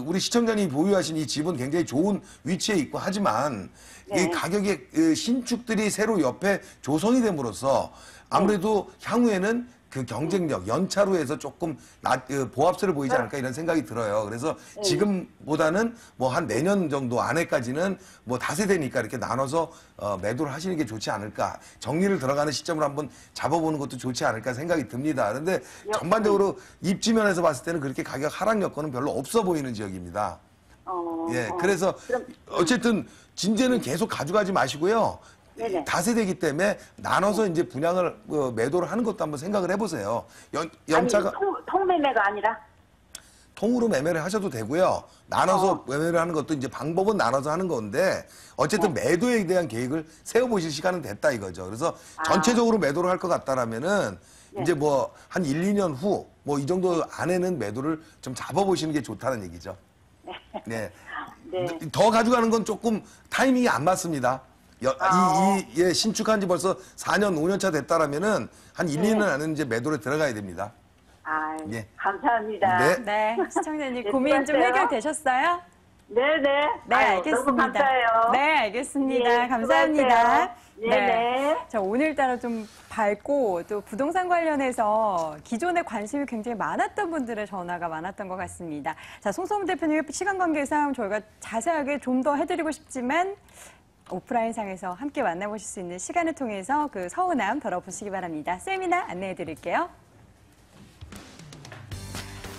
Speaker 2: 우리 시청자님이 보유하신 이 집은 굉장히 좋은 위치에 있고 하지만 이 가격의 신축들이 새로 옆에 조성이 됨으로써 아무래도 향후에는 그 경쟁력, 연차로 해서 조금 보합세를 보이지 않을까 이런 생각이 들어요. 그래서 지금보다는 뭐 한 내년 정도 안에까지는 뭐 다세대니까 이렇게 나눠서 매도를 하시는 게 좋지 않을까. 정리를 들어가는 시점을 한번 잡아보는 것도 좋지 않을까 생각이 듭니다. 그런데 전반적으로 입지면에서 봤을 때는 그렇게 가격 하락 여건은 별로 없어 보이는 지역입니다. 예, 그래서 어쨌든 진제는 계속 가져가지 마시고요.
Speaker 6: 네네.
Speaker 2: 다세대이기 때문에 나눠서 이제 분양을 매도를 하는 것도 한번 생각을 해보세요. 연차가
Speaker 6: 아니, 통매매가 아니라?
Speaker 2: 통으로 매매를 하셔도 되고요. 나눠서 매매를 하는 것도 이제 방법은 나눠서 하는 건데 어쨌든 매도에 대한 계획을 세워보실 시간은 됐다 이거죠. 그래서 전체적으로 매도를 할 것 같다라면은 이제 뭐 한 1, 2년 후 뭐 이 정도 안에는 매도를 좀 잡아보시는 게 좋다는 얘기죠. 네.
Speaker 6: 네.
Speaker 2: 더 가져가는 건 조금 타이밍이 안 맞습니다. 신축한 지 벌써 4년, 5년 차 됐다라면은 한 1, 2년 안에는 이제 매도를 들어가야 됩니다. 예.
Speaker 6: 감사합니다.
Speaker 2: 네.
Speaker 1: 네, 시청자님
Speaker 6: 네,
Speaker 1: 고민 좀
Speaker 6: 수고하세요.
Speaker 1: 해결되셨어요?
Speaker 6: 네네.
Speaker 1: 네, 알겠습니다.
Speaker 6: 너무 감사해요.
Speaker 1: 네, 알겠습니다.
Speaker 6: 예,
Speaker 1: 감사합니다.
Speaker 6: 수고하세요. 네네.
Speaker 1: 자, 오늘따라 좀 밝고 또 부동산 관련해서 기존에 관심이 굉장히 많았던 분들의 전화가 많았던 것 같습니다. 자, 송성문 대표님 시간 관계상 저희가 자세하게 좀 더 해드리고 싶지만 오프라인상에서 함께 만나보실 수 있는 시간을 통해서 그 서운함 덜어보시기 바랍니다. 세미나 안내해 드릴게요.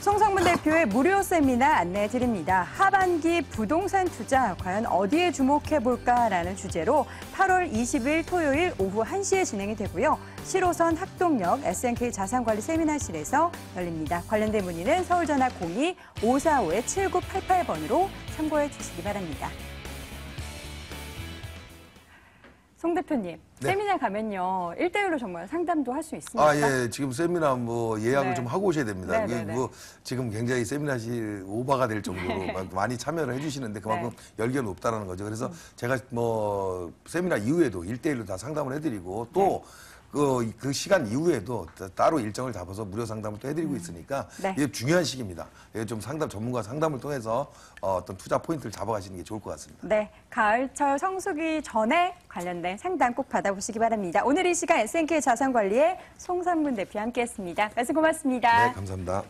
Speaker 1: 송성문 대표의 무료 세미나 안내해 드립니다. 하반기 부동산 투자 과연 어디에 주목해 볼까라는 주제로 8월 20일 토요일 오후 1시에 진행이 되고요. 7호선 학동역 SNK 자산관리 세미나실에서 열립니다. 관련된 문의는 서울전화 02-545-7988번으로 참고해 주시기 바랍니다. 송 대표님,
Speaker 2: 네.
Speaker 1: 세미나 가면요. 1대1로 정말 상담도 할 수 있습니까?
Speaker 2: 예. 지금 세미나 뭐 예약을
Speaker 1: 네.
Speaker 2: 좀 하고 오셔야 됩니다.
Speaker 1: 네,
Speaker 2: 이게
Speaker 1: 네, 네.
Speaker 2: 뭐 지금 굉장히 세미나실 오버가 될 정도로 많이 참여를 해주시는데 그만큼 열기가 높다라는 거죠. 그래서 제가 뭐 세미나 이후에도 1대1로 다 상담을 해드리고 또 그 시간 이후에도 따로 일정을 잡아서 무료 상담을 또 해드리고 있으니까
Speaker 1: 네.
Speaker 2: 이게 중요한 시기입니다. 이게 좀 전문가 상담을 통해서 어떤 투자 포인트를 잡아가시는 게 좋을 것 같습니다.
Speaker 1: 네, 가을철 성수기 전에 관련된 상담 꼭 받아보시기 바랍니다. 오늘 이 시간 SNK 자산관리의 송성문 대표와 함께했습니다. 말씀 고맙습니다.
Speaker 2: 네, 감사합니다.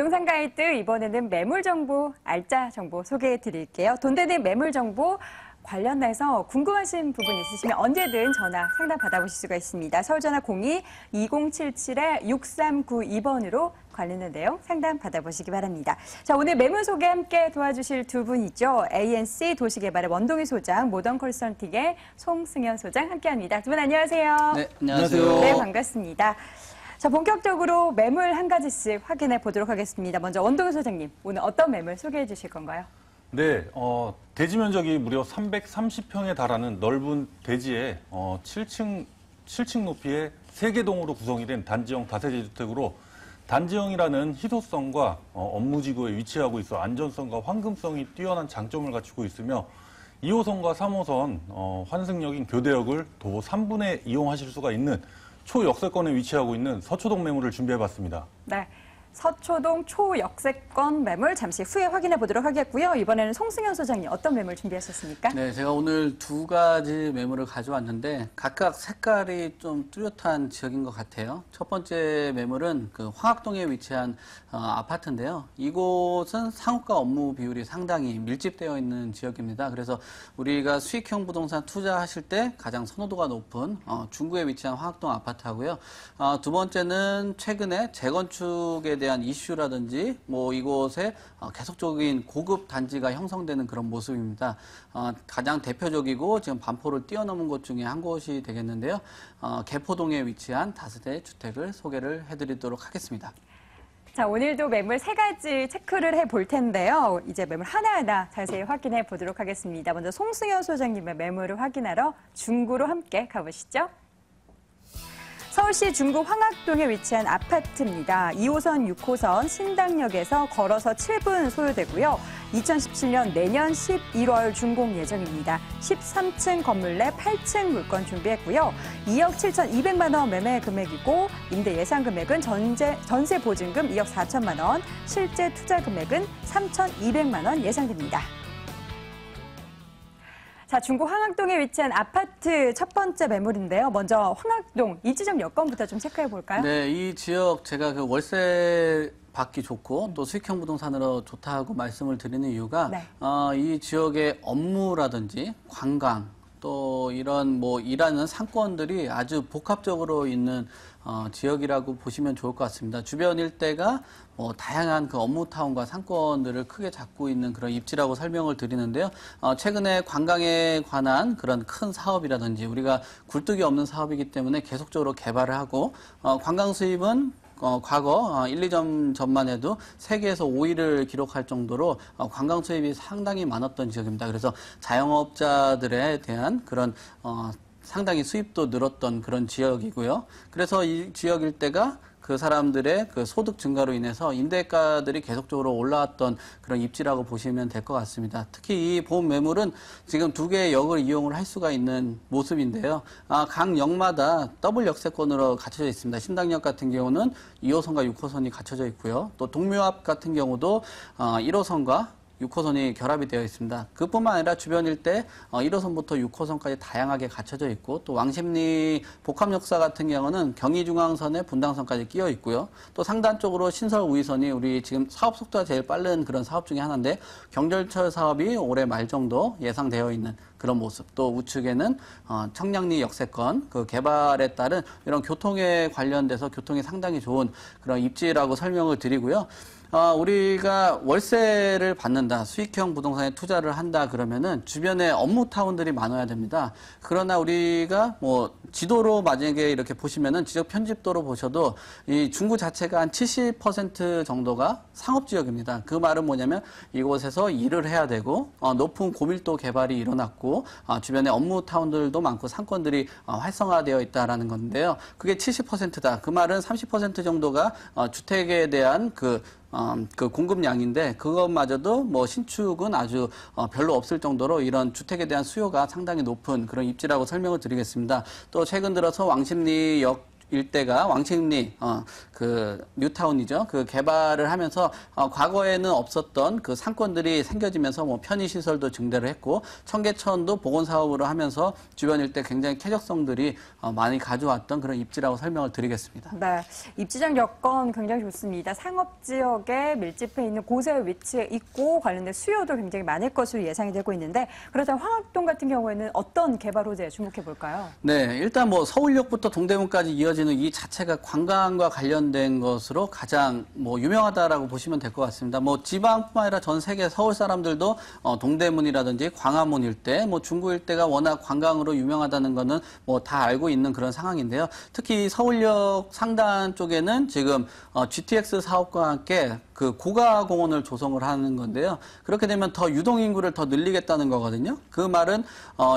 Speaker 1: 부동산 가이드 이번에는 매물 정보, 알짜 정보 소개해 드릴게요. 돈 되는 매물 정보 관련해서 궁금하신 부분 있으시면 언제든 전화 상담 받아보실 수가 있습니다. 서울전화 02-2077-6392번으로 관련된 내용 상담 받아보시기 바랍니다. 자, 오늘 매물 소개 함께 도와주실 두 분이죠. ANC 도시개발의 원동희 소장, 모던 컨설팅의 송승현 소장 함께합니다. 두 분 안녕하세요.
Speaker 7: 네, 안녕하세요.
Speaker 1: 네, 반갑습니다. 자, 본격적으로 매물 한 가지씩 확인해 보도록 하겠습니다. 먼저 원동희 소장님, 오늘 어떤 매물 소개해 주실 건가요?
Speaker 8: 네, 대지 면적이 무려 330평에 달하는 넓은 대지에 7층 높이의 3개 동으로 구성이 된 단지형 다세대 주택으로 단지형이라는 희소성과 업무지구에 위치하고 있어 안전성과 환금성이 뛰어난 장점을 갖추고 있으며 2호선과 3호선 환승역인 교대역을 도 3분에 이용하실 수가 있는 초역세권에 위치하고 있는 서초동 매물을 준비해봤습니다.
Speaker 1: 네. 서초동 초역세권 매물 잠시 후에 확인해 보도록 하겠고요. 이번에는 송승현 소장님 어떤 매물 준비하셨습니까?
Speaker 7: 네, 제가 오늘 두 가지 매물을 가져왔는데 각각 색깔이 좀 뚜렷한 지역인 것 같아요. 첫 번째 매물은 그 황학동에 위치한 아파트인데요. 이곳은 상업과 업무 비율이 상당히 밀집되어 있는 지역입니다. 그래서 우리가 수익형 부동산 투자하실 때 가장 선호도가 높은 중구에 위치한 황학동 아파트하고요. 두 번째는 최근에 재건축에 대한 이슈라든지 뭐 이곳에 계속적인 고급 단지가 형성되는 그런 모습입니다. 가장 대표적이고 지금 반포를 뛰어넘은 곳 중에 한 곳이 되겠는데요. 개포동에 위치한 다세대 주택을 소개를 해드리도록 하겠습니다.
Speaker 1: 자, 오늘도 매물 3가지 체크를 해볼 텐데요. 이제 매물 하나하나 자세히 확인해 보도록 하겠습니다. 먼저 송승현 소장님의 매물을 확인하러 중구로 함께 가보시죠. 서울시 중구 황학동에 위치한 아파트입니다. 2호선, 6호선 신당역에서 걸어서 7분 소요되고요. 2017년 내년 11월 준공 예정입니다. 13층 건물 내 8층 물건 준비했고요. 2억 7,200만 원 매매 금액이고 임대 예상 금액은 전세 보증금 2억 4천만 원, 실제 투자 금액은 3,200만 원 예상됩니다. 자, 중구 황학동에 위치한 아파트 첫 번째 매물인데요. 먼저 황학동 입지적 여건부터 좀 체크해 볼까요?
Speaker 7: 네, 이 지역 제가 그 월세 받기 좋고 또 수익형 부동산으로 좋다고 말씀을 드리는 이유가
Speaker 1: 네.
Speaker 7: 이 지역의 업무라든지 관광 또 이런 뭐 일하는 상권들이 아주 복합적으로 있는 지역이라고 보시면 좋을 것 같습니다. 주변 일대가 뭐 다양한 그 업무타운과 상권들을 크게 잡고 있는 그런 입지라고 설명을 드리는데요. 최근에 관광에 관한 그런 큰 사업이라든지 우리가 굴뚝이 없는 사업이기 때문에 계속적으로 개발을 하고 관광 수입은 과거 1, 2년 전만 해도 세계에서 5위를 기록할 정도로 관광 수입이 상당히 많았던 지역입니다. 그래서 자영업자들에 대한 그런 상당히 수입도 늘었던 그런 지역이고요. 그래서 이 지역 일대가 그 사람들의 그 소득 증가로 인해서 임대가들이 계속적으로 올라왔던 그런 입지라고 보시면 될 것 같습니다. 특히 이 본 매물은 지금 2개의 역을 이용을 할 수가 있는 모습인데요. 각 역마다 더블 역세권으로 갖춰져 있습니다. 신당역 같은 경우는 2호선과 6호선이 갖춰져 있고요. 또 동묘앞 같은 경우도 1호선과 6호선이 결합이 되어 있습니다. 그뿐만 아니라 주변 일대 1호선부터 6호선까지 다양하게 갖춰져 있고 또 왕십리 복합역사 같은 경우는 경의중앙선에 분당선까지 끼어 있고요. 또 상단 쪽으로 신설 우이선이 우리 지금 사업 속도가 제일 빠른 그런 사업 중에 하나인데 경절철 사업이 올해 말 정도 예상되어 있는 그런 모습. 또 우측에는 청량리 역세권 그 개발에 따른 이런 교통에 관련돼서 교통이 상당히 좋은 그런 입지라고 설명을 드리고요. 우리가 월세를 받는다, 수익형 부동산에 투자를 한다 그러면은 주변에 업무타운들이 많아야 됩니다. 그러나 우리가 뭐 지도로 만약에 이렇게 보시면은 지적 편집도로 보셔도 이 중구 자체가 한 70% 정도가 상업지역입니다. 그 말은 뭐냐면 이곳에서 일을 해야 되고 높은 고밀도 개발이 일어났고 주변에 업무타운들도 많고 상권들이 활성화되어 있다라는 건데요. 그게 70%다. 그 말은 30% 정도가 주택에 대한 그 공급량인데 그것마저도 뭐 신축은 아주 별로 없을 정도로 이런 주택에 대한 수요가 상당히 높은 그런 입지라고 설명을 드리겠습니다. 또 최근 들어서 왕십리역 일대가 왕십리 그 뉴타운이죠. 그 개발을 하면서 과거에는 없었던 그 상권들이 생겨지면서 뭐 편의시설도 증대를 했고 청계천도 보건 사업으로 하면서 주변 일대 굉장히 쾌적성들이 많이 가져왔던 그런 입지라고 설명을 드리겠습니다.
Speaker 1: 네, 입지적 여건 굉장히 좋습니다. 상업 지역에 밀집해 있는 곳에 위치해 있고 관련된 수요도 굉장히 많을 것으로 예상이 되고 있는데 그렇다면 황학동 같은 경우에는 어떤 개발 호재에 주목해 볼까요?
Speaker 7: 네, 일단 뭐 서울역부터 동대문까지 이어지는 이 자체가 관광과 관련된 것으로 가장 뭐 유명하다라고 보시면 될 것 같습니다. 뭐 지방뿐만 아니라 전 세계 서울 사람들도 동대문이라든지 광화문 일대, 뭐 중구 일대가 워낙 관광으로 유명하다는 거는 뭐 다 알고 있는 그런 상황인데요. 특히 서울역 상단 쪽에는 지금 GTX 사업과 함께 그 고가공원을 조성을 하는 건데요. 그렇게 되면 더 유동인구를 더 늘리겠다는 거거든요. 그 말은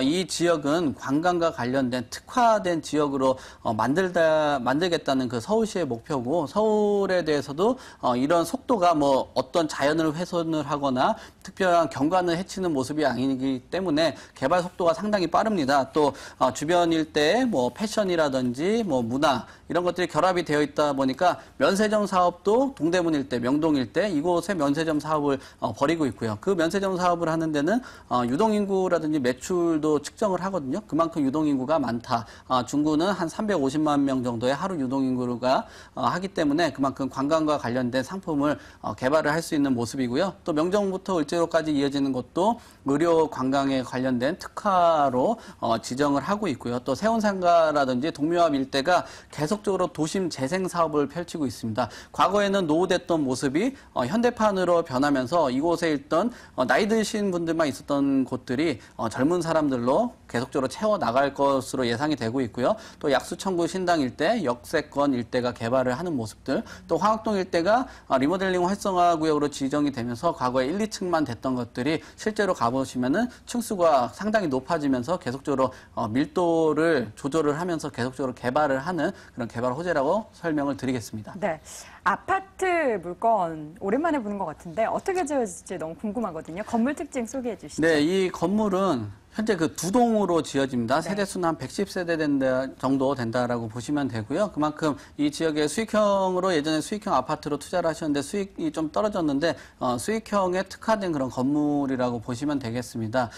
Speaker 7: 이 지역은 관광과 관련된 특화된 지역으로 만들겠다는 그 서울시의 목표고 서울에 대해서도 이런 속도가 뭐 어떤 자연을 훼손을 하거나 특별한 경관을 해치는 모습이 아니기 때문에 개발 속도가 상당히 빠릅니다. 또 주변 일대에 뭐 패션이라든지 뭐 문화 이런 것들이 결합이 되어 있다 보니까 면세점 사업도 동대문 일대, 명동 일대 이곳에 면세점 사업을 벌이고 있고요. 그 면세점 사업을 하는 데는 유동인구라든지 매출도 측정을 하거든요. 그만큼 유동인구가 많다. 중구는 한 350만 명 정도의 하루 유동인구가 하기 때문에 그만큼 관광과 관련된 상품을 개발을 할 수 있는 모습이고요. 또 명정부터 을지로까지 이어지는 것도 의료 관광에 관련된 특화로 지정을 하고 있고요. 또 세운상가라든지 동묘합 일대가 계속적으로 도심 재생 사업을 펼치고 있습니다. 과거에는 노후됐던 모습이 현대판으로 변하면서 이곳에 있던 나이 드신 분들만 있었던 곳들이 젊은 사람들로 계속적으로 채워 나갈 것으로 예상이 되고 있고요. 또 약수청구 신당 일대, 역세권 일대가 개발을 하는 모습들, 또 황학동 일대가 리모델링 활성화 구역으로 지정이 되면서 과거에 1, 2층만 됐던 것들이 실제로 가보시면은 층수가 상당히 높아지면서 계속적으로 밀도를 조절을 하면서 계속적으로 개발을 하는 그런 개발 호재라고 설명을 드리겠습니다.
Speaker 1: 네. 아파트 물건 오랜만에 보는 것 같은데 어떻게 지어질지 너무 궁금하거든요. 건물 특징 소개해 주시죠.
Speaker 7: 네, 이 건물은 현재 그 두 동으로 지어집니다.
Speaker 1: 네.
Speaker 7: 세대수는 한 110세대 정도 된다라고 보시면 되고요. 그만큼 이 지역의 수익형으로 예전에 수익형 아파트로 투자를 하셨는데 수익이 좀 떨어졌는데 수익형에 특화된 그런 건물이라고 보시면 되겠습니다.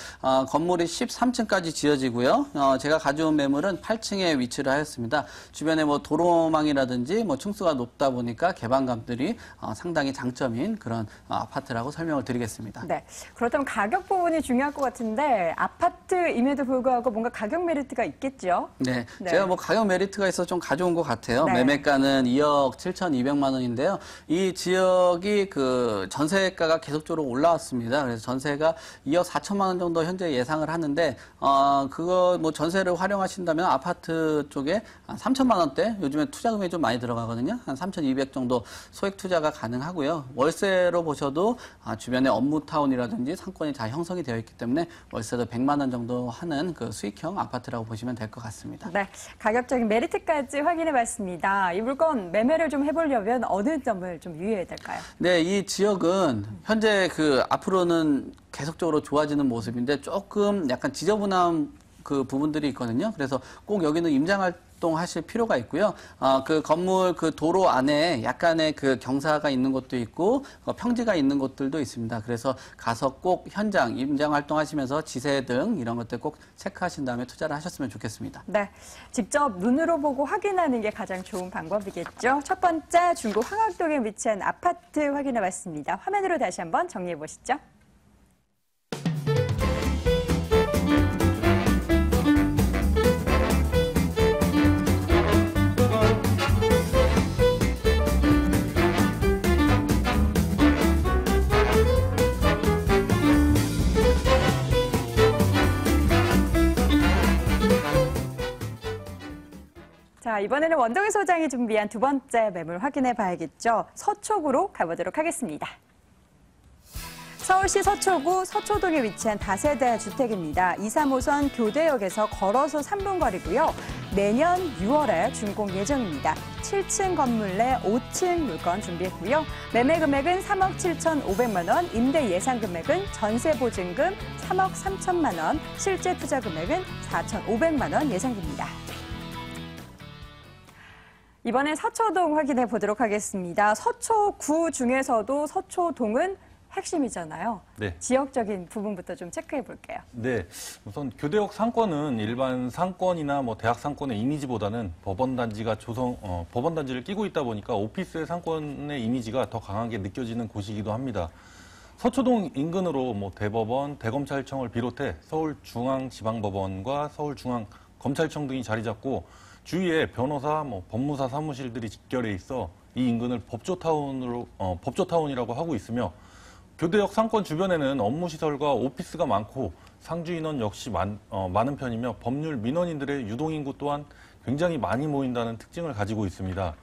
Speaker 7: 건물이 13층까지 지어지고요. 제가 가져온 매물은 8층에 위치를 하였습니다. 주변에 뭐 도로망이라든지 뭐 층수가 높다 보니까 개방감들이 상당히 장점인 그런 아파트라고 설명을 드리겠습니다.
Speaker 1: 네. 그렇다면 가격 부분이 중요할 것 같은데 아파트임에도 불구하고 뭔가 가격 메리트가 있겠죠?
Speaker 7: 네.
Speaker 1: 네.
Speaker 7: 제가 뭐 가격 메리트가 있어서 좀 가져온 것 같아요.
Speaker 1: 네.
Speaker 7: 매매가는 2억 7,200만 원인데요. 이 지역이 그 전세가가 계속적으로 올라왔습니다. 그래서 전세가 2억 4천만 원 정도 현재 예상을 하는데 그거 뭐 전세를 활용하신다면 아파트 쪽에 한 3천만 원대 요즘에 투자금이 좀 많이 들어가거든요. 한 3,200 정도 소액 투자가 가능하고요. 월세로 보셔도 주변에 업무타운이라든지 상권이 잘 형성이 되어 있기 때문에 월세도 100만 원 정도 하는 그 수익형 아파트라고 보시면 될 것 같습니다.
Speaker 1: 네. 가격적인 메리트까지 확인해 봤습니다. 이 물건 매매를 좀 해보려면 어느 점을 좀 유의해야 될까요?
Speaker 7: 네, 이 지역은 현재 그 앞으로는 계속적으로 좋아지는 모습인데 조금 약간 지저분한 그 부분들이 있거든요. 그래서 꼭 여기는 임장활동 하실 필요가 있고요. 그 건물 그 도로 안에 약간의 그 경사가 있는 곳도 있고 평지가 있는 곳들도 있습니다. 그래서 가서 꼭 현장 임장활동 하시면서 지세등 이런 것들 꼭 체크하신 다음에 투자를 하셨으면 좋겠습니다.
Speaker 1: 네. 직접 눈으로 보고 확인하는 게 가장 좋은 방법이겠죠. 첫 번째 중구 황학동에 위치한 아파트 확인해 봤습니다. 화면으로 다시 한번 정리해 보시죠. 자, 이번에는 원동희 소장이 준비한 두 번째 매물 확인해 봐야겠죠. 서초구로 가보도록 하겠습니다. 서울시 서초구 서초동에 위치한 다세대 주택입니다. 2, 3호선 교대역에서 걸어서 3분 거리고요. 내년 6월에 준공 예정입니다. 7층 건물 내 5층 물건 준비했고요. 매매 금액은 3억 7,500만 원, 임대 예상 금액은 전세 보증금 3억 3천만 원, 실제 투자 금액은 4,500만 원 예상됩니다. 이번엔 서초동 확인해 보도록 하겠습니다. 서초구 중에서도 서초동은 핵심이잖아요.
Speaker 8: 네.
Speaker 1: 지역적인 부분부터 좀 체크해 볼게요.
Speaker 8: 네, 우선 교대역 상권은 일반 상권이나 뭐 대학 상권의 이미지보다는 법원 단지를 끼고 있다 보니까 오피스의 상권의 이미지가 더 강하게 느껴지는 곳이기도 합니다. 서초동 인근으로 뭐 대법원, 대검찰청을 비롯해 서울중앙지방법원과 서울중앙검찰청 등이 자리 잡고 주위에 변호사, 법무사 사무실들이 직결해 있어 이 인근을 법조타운이라고 하고 있으며 교대역 상권 주변에는 업무시설과 오피스가 많고 상주 인원 역시 많은 편이며 법률 민원인들의 유동인구 또한 굉장히 많이 모인다는 특징을 가지고 있습니다.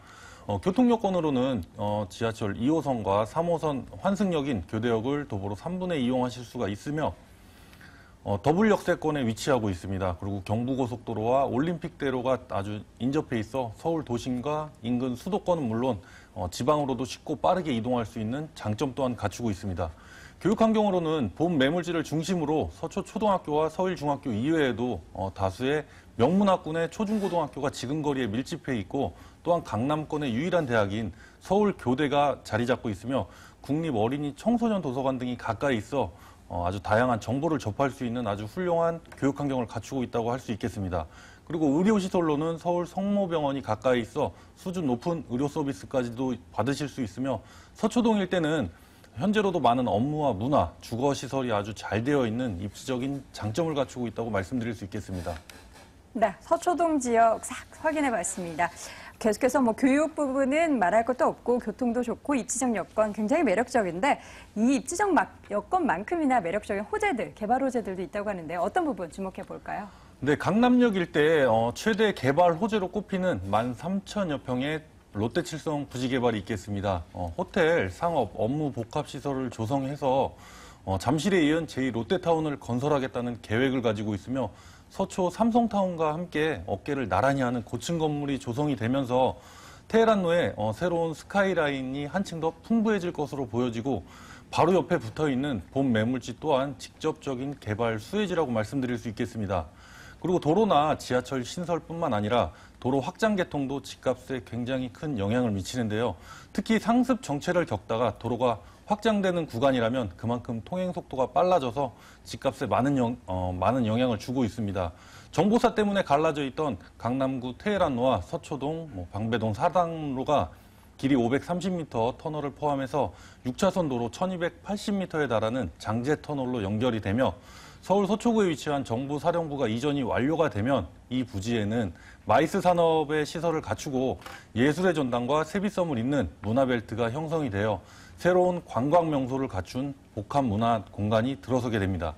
Speaker 8: 교통 여건으로는 지하철 2호선과 3호선 환승역인 교대역을 도보로 3분의 2 이용하실 수가 있으며 더블 역세권에 위치하고 있습니다. 그리고 경부고속도로와 올림픽대로가 아주 인접해 있어 서울 도심과 인근 수도권은 물론 지방으로도 쉽고 빠르게 이동할 수 있는 장점 또한 갖추고 있습니다. 교육 환경으로는 본 매물지를 중심으로 서초 초등학교와 서울중학교 이외에도 다수의 명문학군의 초중고등학교가 지근거리에 밀집해 있고 또한 강남권의 유일한 대학인 서울교대가 자리 잡고 있으며 국립어린이 청소년 도서관 등이 가까이 있어 아주 다양한 정보를 접할 수 있는 아주 훌륭한 교육 환경을 갖추고 있다고 할 수 있겠습니다. 그리고 의료시설로는 서울 성모병원이 가까이 있어 수준 높은 의료 서비스까지도 받으실 수 있으며 서초동 일대는 현재로도 많은 업무와 문화, 주거시설이 아주 잘 되어 있는 입지적인 장점을 갖추고 있다고 말씀드릴 수 있겠습니다.
Speaker 1: 네, 서초동 지역 싹 확인해 봤습니다. 계속해서 교육 부분은 말할 것도 없고 교통도 좋고 입지적 여건 굉장히 매력적인데 이 입지적 여건만큼이나 매력적인 호재들, 개발 호재들도 있다고 하는데 어떤 부분 주목해 볼까요?
Speaker 8: 네, 강남역 일대 최대 개발 호재로 꼽히는 13,000여 평의 롯데칠성 부지 개발이 있겠습니다. 호텔, 상업, 업무 복합시설을 조성해서 잠실에 이은 제2롯데타운을 건설하겠다는 계획을 가지고 있으며 서초 삼성타운과 함께 어깨를 나란히 하는 고층 건물이 조성이 되면서 테헤란로에 새로운 스카이라인이 한층 더 풍부해질 것으로 보여지고 바로 옆에 붙어있는 본 매물지 또한 직접적인 개발 수혜지라고 말씀드릴 수 있겠습니다. 그리고 도로나 지하철 신설뿐만 아니라 도로 확장 개통도 집값에 굉장히 큰 영향을 미치는데요. 특히 상습 정체를 겪다가 도로가 확장되는 구간이라면 그만큼 통행 속도가 빨라져서 집값에 많은 영향을 주고 있습니다. 정보사 때문에 갈라져 있던 강남구 테헤란로와 서초동, 방배동 사당로가 길이 530m 터널을 포함해서 6차선 도로 1280m에 달하는 장제 터널로 연결이 되며 서울 서초구에 위치한 정부사령부가 이전이 완료가 되면 이 부지에는 마이스 산업의 시설을 갖추고 예술의 전당과 세빛섬을 잇는 문화벨트가 형성이 되어 새로운 관광 명소를 갖춘 복합 문화 공간이 들어서게 됩니다.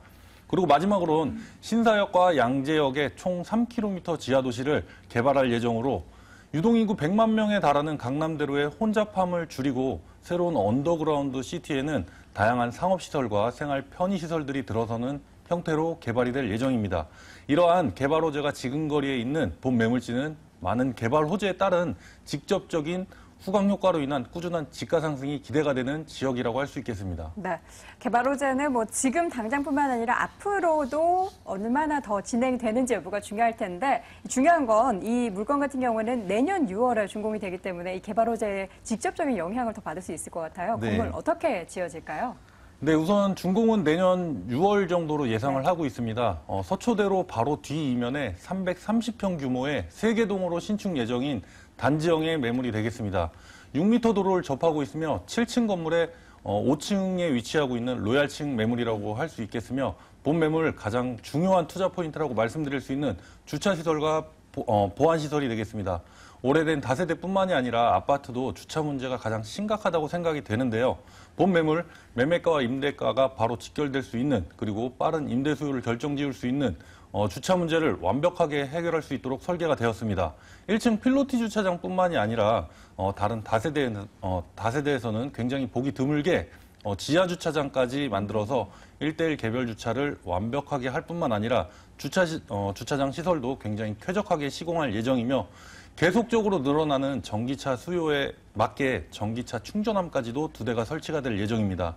Speaker 8: 그리고 마지막으로는 신사역과 양재역의 총 3km 지하도시를 개발할 예정으로 유동인구 100만 명에 달하는 강남대로의 혼잡함을 줄이고 새로운 언더그라운드 시티에는 다양한 상업시설과 생활 편의시설들이 들어서는 형태로 개발이 될 예정입니다. 이러한 개발 호재가 지근거리에 있는 본 매물지는 많은 개발 호재에 따른 직접적인 후광 효과로 인한 꾸준한 집가 상승이 기대가 되는 지역이라고 할 수 있겠습니다.
Speaker 1: 네, 개발 호재는 지금 당장뿐만 아니라 앞으로도 얼마나 더 진행이 되는지 여부가 중요할 텐데 중요한 건 이 물건 같은 경우는 내년 6월에 준공이 되기 때문에 이 개발 호재의 직접적인 영향을 더 받을 수 있을 것 같아요.
Speaker 8: 네.
Speaker 1: 건물 어떻게 지어질까요?
Speaker 8: 네, 우선 준공은 내년 6월 정도로 예상을 하고 있습니다. 서초대로 바로 뒤 이면에 330평 규모의 3개 동으로 신축 예정인 단지형의 매물이 되겠습니다. 6m 도로를 접하고 있으며 7층 건물의 5층에 위치하고 있는 로얄층 매물이라고 할 수 있겠으며 본 매물 가장 중요한 투자 포인트라고 말씀드릴 수 있는 주차시설과 보안시설이 되겠습니다. 오래된 다세대뿐만이 아니라 아파트도 주차 문제가 가장 심각하다고 생각이 되는데요. 본 매물, 매매가와 임대가가 바로 직결될 수 있는 그리고 빠른 임대 수요를 결정지을 수 있는 주차 문제를 완벽하게 해결할 수 있도록 설계가 되었습니다. 1층 필로티 주차장뿐만이 아니라 다른 다세대에서는 굉장히 보기 드물게 지하 주차장까지 만들어서 1:1 개별 주차를 완벽하게 할 뿐만 아니라 주차장 시설도 굉장히 쾌적하게 시공할 예정이며 계속적으로 늘어나는 전기차 수요에 맞게 전기차 충전함까지도 2대가 설치가 될 예정입니다.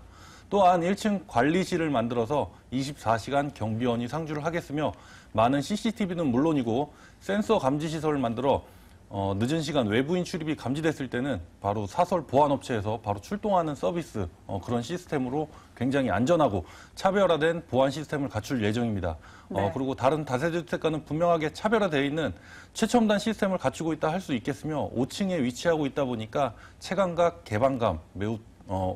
Speaker 8: 또한 1층 관리실을 만들어서 24시간 경비원이 상주를 하겠으며 많은 CCTV는 물론이고 센서 감지 시설을 만들어 늦은 시간 외부인 출입이 감지됐을 때는 바로 사설 보안업체에서 바로 출동하는 서비스 그런 시스템으로 굉장히 안전하고 차별화된 보안 시스템을 갖출 예정입니다.
Speaker 1: 네.
Speaker 8: 그리고 다른 다세대 주택과는 분명하게 차별화되어 있는 최첨단 시스템을 갖추고 있다 할 수 있겠으며 5층에 위치하고 있다 보니까 체감각, 개방감 매우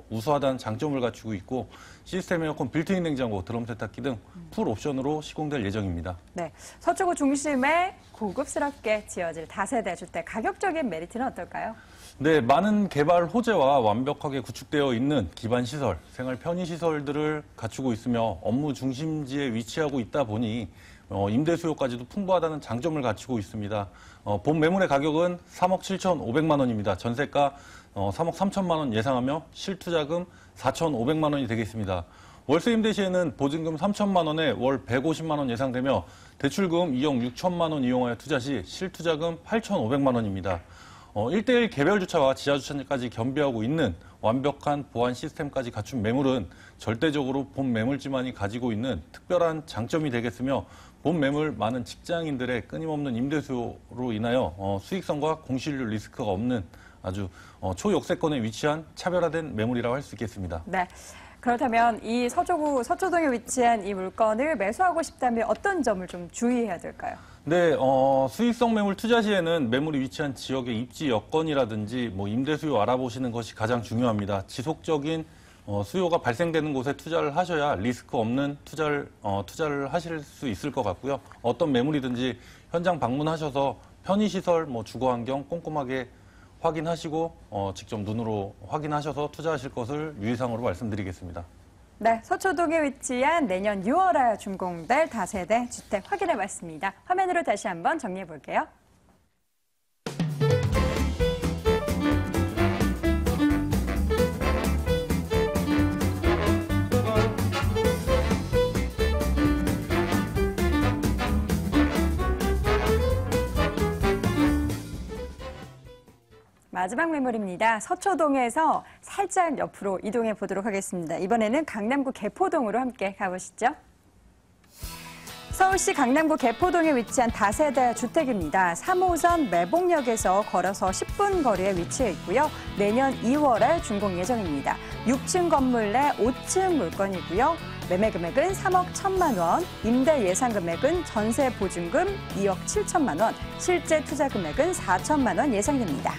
Speaker 8: 우수하다는 장점을 갖추고 있고 시스템 에어컨, 빌트인 냉장고, 드럼 세탁기 등 풀 옵션으로 시공될 예정입니다.
Speaker 1: 네, 서초구 중심에 고급스럽게 지어질 다세대 주택 가격적인 메리트는 어떨까요?
Speaker 8: 네, 많은 개발 호재와 완벽하게 구축되어 있는 기반 시설, 생활 편의 시설들을 갖추고 있으며 업무 중심지에 위치하고 있다 보니 임대 수요까지도 풍부하다는 장점을 갖추고 있습니다. 본 매물의 가격은 3억 7,500만 원입니다. 전세가 3억 3천만 원 예상하며 실투자금 4,500만 원이 되겠습니다. 월세 임대 시에는 보증금 3천만 원에 월 150만 원 예상되며 대출금 2억 6천만 원 이용하여 투자 시 실투자금 8,500만 원입니다. 1대1 개별 주차와 지하 주차까지 겸비하고 있는 완벽한 보안 시스템까지 갖춘 매물은 절대적으로 본 매물지만이 가지고 있는 특별한 장점이 되겠으며 본 매물 많은 직장인들의 끊임없는 임대 수요로 인하여 수익성과 공실률 리스크가 없는 아주 초역세권에 위치한 차별화된 매물이라고 할 수 있겠습니다.
Speaker 1: 네. 그렇다면 이 서초동에 위치한 이 물건을 매수하고 싶다면 어떤 점을 좀 주의해야 될까요?
Speaker 8: 네, 수익성 매물 투자 시에는 매물이 위치한 지역의 입지 여건이라든지 임대 수요 알아보시는 것이 가장 중요합니다. 지속적인 수요가 발생되는 곳에 투자를 하셔야 리스크 없는 투자를 하실 수 있을 것 같고요. 어떤 매물이든지 현장 방문하셔서 편의시설, 주거환경 꼼꼼하게 확인하시고 직접 눈으로 확인하셔서 투자하실 것을 유의사항으로 말씀드리겠습니다.
Speaker 1: 네, 서초동에 위치한 내년 6월에 준공될 다세대 주택 확인해봤습니다. 화면으로 다시 한번 정리해볼게요. 마지막 매물입니다. 서초동에서 살짝 옆으로 이동해 보도록 하겠습니다. 이번에는 강남구 개포동으로 함께 가보시죠. 서울시 강남구 개포동에 위치한 다세대 주택입니다. 3호선 매봉역에서 걸어서 10분 거리에 위치해 있고요. 내년 2월에 준공 예정입니다. 6층 건물 내 5층 물건이고요. 매매 금액은 3억 1천만 원, 임대 예상 금액은 전세 보증금 2억 7천만 원, 실제 투자 금액은 4천만 원 예상됩니다.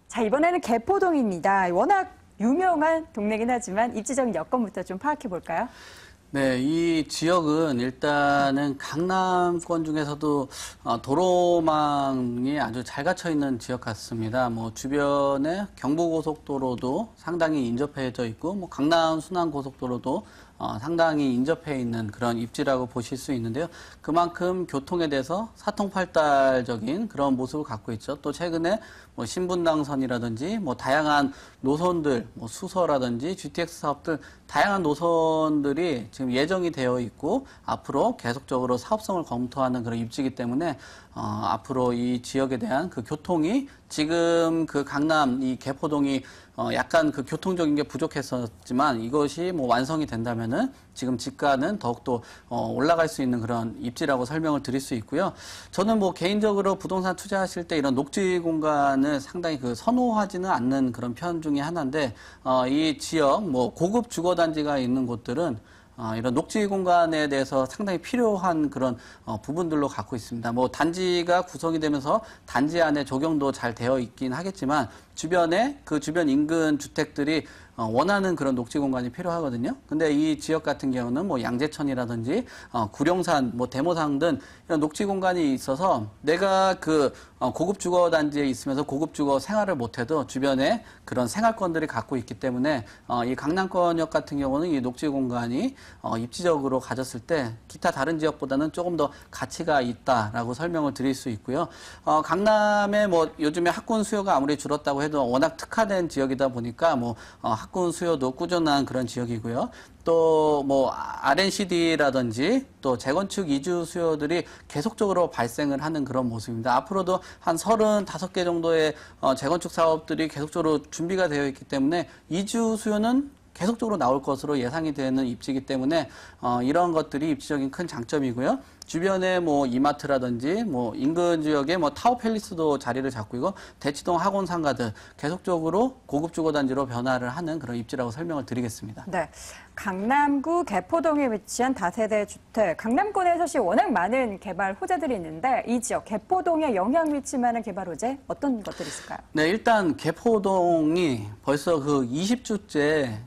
Speaker 1: 자, 이번에는 개포동입니다. 워낙 유명한 동네긴 하지만 입지적인 여건부터 좀 파악해 볼까요?
Speaker 7: 네, 이 지역은 일단은 강남권 중에서도 도로망이 아주 잘 갖춰 있는 지역 같습니다. 주변에 경부고속도로도 상당히 인접해져 있고, 강남 순환고속도로도 상당히 인접해 있는 그런 입지라고 보실 수 있는데요. 그만큼 교통에 대해서 사통팔달적인 그런 모습을 갖고 있죠. 또 최근에 신분당선이라든지 다양한 노선들, 수서라든지 GTX 사업들 다양한 노선들이 지금 예정이 되어 있고 앞으로 계속적으로 사업성을 검토하는 그런 입지이기 때문에 앞으로 이 지역에 대한 그 교통이 지금 그 강남 이 개포동이 약간 그 교통적인 게 부족했었지만 이것이 완성이 된다면은 지금 집가는 더욱더 올라갈 수 있는 그런 입지라고 설명을 드릴 수 있고요. 저는 개인적으로 부동산 투자하실 때 이런 녹지 공간을 상당히 선호하지는 않는 그런 편 중에 하나인데 이 지역 고급 주거단지가 있는 곳들은 이런 녹지 공간에 대해서 상당히 필요한 그런 부분들로 갖고 있습니다. 단지가 구성이 되면서 단지 안에 적용도 잘 되어 있긴 하겠지만 주변에 그 주변 인근 주택들이 원하는 그런 녹지 공간이 필요하거든요. 근데 이 지역 같은 경우는 양재천이라든지 구룡산, 대모산 등 이런 녹지 공간이 있어서 내가 그 고급 주거 단지에 있으면서 고급 주거 생활을 못해도 주변에 그런 생활권들이 갖고 있기 때문에 이 강남권역 같은 경우는 이 녹지 공간이 입지적으로 가졌을 때 기타 다른 지역보다는 조금 더 가치가 있다라고 설명을 드릴 수 있고요. 강남에 요즘에 학군 수요가 아무리 줄었다고 해도 워낙 특화된 지역이다 보니까 학군 수요도 꾸준한 그런 지역이고요. 또 R&CD라든지 또 재건축 이주 수요들이 계속적으로 발생을 하는 그런 모습입니다. 앞으로도 한 35개 정도의 재건축 사업들이 계속적으로 준비가 되어 있기 때문에 이주 수요는 계속적으로 나올 것으로 예상이 되는 입지이기 때문에 이런 것들이 입지적인 큰 장점이고요. 주변에 뭐 이마트라든지 뭐 인근 지역에 뭐 타워팰리스도 자리를 잡고 있고 대치동 학원 상가들 계속적으로 고급 주거 단지로 변화를 하는 그런 입지라고 설명을 드리겠습니다.
Speaker 1: 네. 강남구 개포동에 위치한 다세대 주택. 강남권에 사실 워낙 많은 개발 호재들이 있는데 이 지역 개포동에 영향 미치는 개발 호재 어떤 것들이 있을까요?
Speaker 7: 네, 일단 개포동이 벌써 그 20주째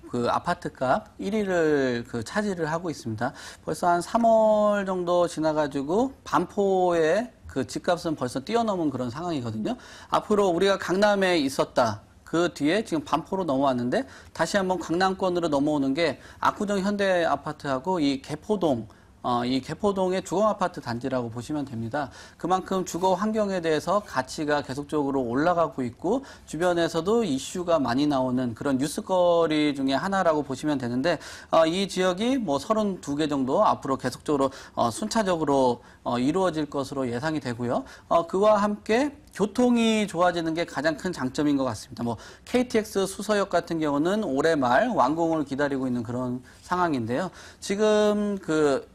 Speaker 7: 그 아파트값 1위를 그 차지를 하고 있습니다. 벌써 한 3월 정도 지나가지고 반포의 그 집값은 벌써 뛰어넘은 그런 상황이거든요. 앞으로 우리가 강남에 있었다. 그 뒤에 지금 반포로 넘어왔는데 다시 한번 강남권으로 넘어오는 게 압구정 현대 아파트하고 이 개포동 이 개포동의 주거아파트 단지라고 보시면 됩니다. 그만큼 주거 환경에 대해서 가치가 계속적으로 올라가고 있고 주변에서도 이슈가 많이 나오는 그런 뉴스거리 중에 하나라고 보시면 되는데 이 지역이 뭐 32개 정도 앞으로 계속적으로 순차적으로 이루어질 것으로 예상이 되고요. 그와 함께 교통이 좋아지는 게 가장 큰 장점인 것 같습니다. 뭐 KTX 수서역 같은 경우는 올해 말 완공을 기다리고 있는 그런 상황인데요. 지금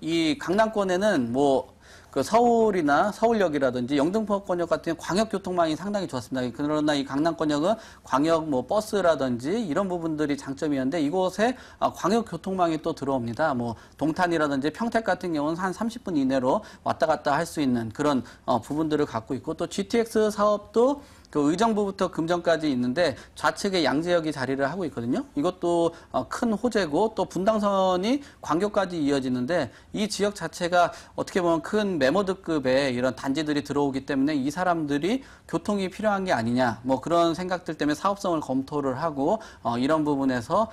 Speaker 7: 이 강남권에는 뭐 그 서울이나 서울역이라든지 영등포권역 같은 광역교통망이 상당히 좋았습니다. 그러나 이 강남권역은 광역 뭐 버스라든지 이런 부분들이 장점이었는데 이곳에 광역교통망이 또 들어옵니다. 뭐 동탄이라든지 평택 같은 경우는 한 30분 이내로 왔다 갔다 할 수 있는 그런 부분들을 갖고 있고 또 GTX 사업도 그 의정부부터 금정까지 있는데 좌측에 양재역이 자리를 하고 있거든요. 이것도 큰 호재고 또 분당선이 광교까지 이어지는데 이 지역 자체가 어떻게 보면 큰 메모드급의 이런 단지들이 들어오기 때문에 이 사람들이 교통이 필요한 게 아니냐 뭐 그런 생각들 때문에 사업성을 검토를 하고 이런 부분에서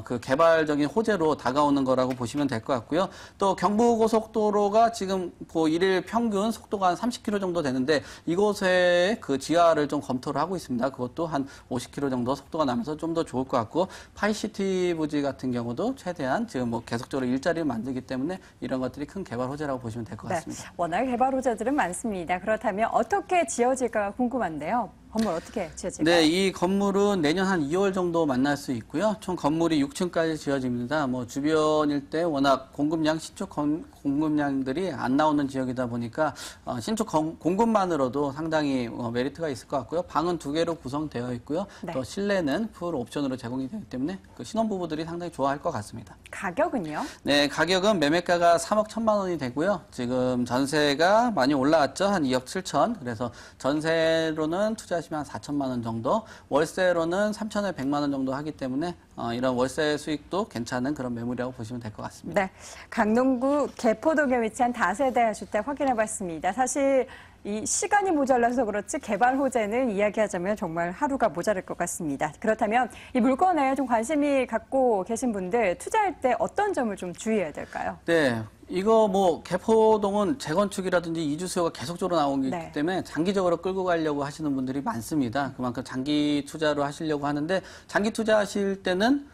Speaker 7: 그 개발적인 호재로 다가오는 거라고 보시면 될 것 같고요. 또 경부고속도로가 지금 그 일일 평균 속도가 한 30km 정도 되는데 이곳에 그 지하를 좀 검토를 하고 있습니다. 그것도 한 50km 정도 속도가 나면서 좀 더 좋을 것 같고 파이시티 부지 같은 경우도 최대한 지금 뭐 계속적으로 일자리를 만들기 때문에 이런 것들이 큰 개발 호재라고 보시면 될 것 같습니다.
Speaker 1: 네, 워낙 개발 호재들은 많습니다. 그렇다면 어떻게 지어질까 궁금한데요. 건물 어떻게 지어질까요?
Speaker 7: 네, 이 건물은 내년 한 2월 정도 만날 수 있고요. 총 건물이 6층까지 지어집니다. 뭐 주변 일대 워낙 공급량, 신축 공급량들이 안 나오는 지역이다 보니까 신축 공급만으로도 상당히 메리트가 있을 것 같고요. 방은 2개로 구성되어 있고요.
Speaker 1: 네.
Speaker 7: 또 실내는 풀 옵션으로 제공이 되기 때문에 그 신혼부부들이 상당히 좋아할 것 같습니다.
Speaker 1: 가격은요?
Speaker 7: 네, 가격은 매매가가 3억 1천만 원이 되고요. 지금 전세가 많이 올라왔죠. 한 2억 7천. 그래서 전세로는 투자하시면 한 4천만 원 정도, 월세로는 3천에 100만 원 정도 하기 때문에 이런 월세 수익도 괜찮은 그런 매물이라고 보시면 될 것 같습니다.
Speaker 1: 네, 강동구 개포동에 위치한 다세대 주택 확인해봤습니다. 사실 이 시간이 모자라서 그렇지 개발 호재는 이야기하자면 정말 하루가 모자랄 것 같습니다. 그렇다면 이 물건에 좀 관심이 갖고 계신 분들 투자할 때 어떤 점을 좀 주의해야 될까요?
Speaker 7: 네. 이거 뭐 개포동은 재건축이라든지 이주 수요가 계속적으로 나오기
Speaker 1: 네.
Speaker 7: 때문에 장기적으로 끌고 가려고 하시는 분들이 많습니다. 그만큼 장기 투자로 하시려고 하는데 장기 투자하실 때는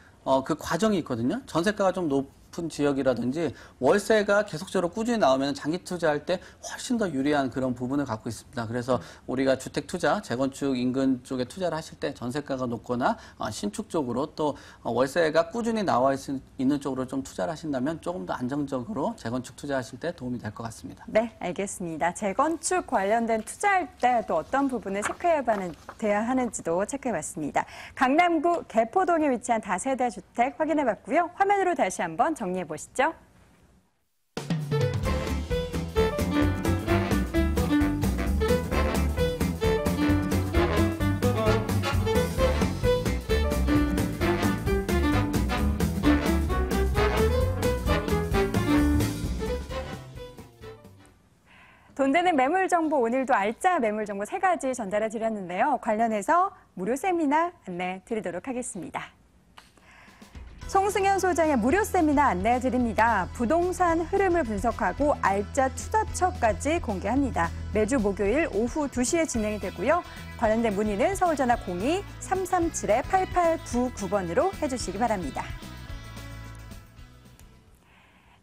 Speaker 7: 그 과정이 있거든요. 전세가가 좀 높은 지역이라든지 월세가 계속적으로 꾸준히 나오면 장기 투자할 때 훨씬 더 유리한 그런 부분을 갖고 있습니다. 그래서 우리가 주택 투자, 재건축 인근 쪽에 투자를 하실 때 전세가가 높거나 신축 쪽으로 또 월세가 꾸준히 나와 있는 쪽으로 좀 투자를 하신다면 조금 더 안정적으로 재건축 투자하실 때 도움이 될 것 같습니다.
Speaker 1: 네, 알겠습니다. 재건축 관련된 투자할 때 또 어떤 부분을 체크해야 하는지도 체크해봤습니다. 강남구 개포동에 위치한 다세대 주택 확인해봤고요. 화면으로 다시 한번 정리해보시죠. 돈 되는 매물 정보, 오늘도 알짜 매물 정보 3가지 전달해 드렸는데요. 관련해서 무료 세미나 안내 드리도록 하겠습니다. 송승현 소장의 무료 세미나 안내해 드립니다. 부동산 흐름을 분석하고 알짜 투자처까지 공개합니다. 매주 목요일 오후 2시에 진행이 되고요. 관련된 문의는 서울전화 02-337-8899번으로 해주시기 바랍니다.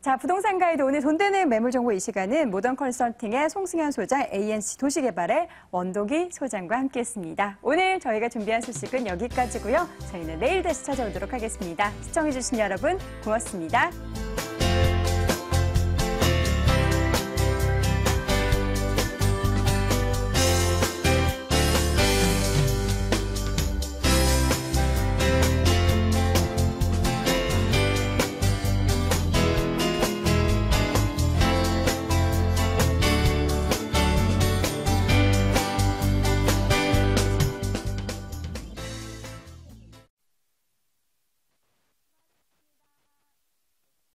Speaker 1: 자, 부동산 가이드 오늘 돈 되는 매물 정보 이 시간은 모던 컨설팅의 송승현 소장, ANC 도시개발의 원도기 소장과 함께했습니다. 오늘 저희가 준비한 소식은 여기까지고요. 저희는 내일 다시 찾아오도록 하겠습니다. 시청해주신 여러분 고맙습니다.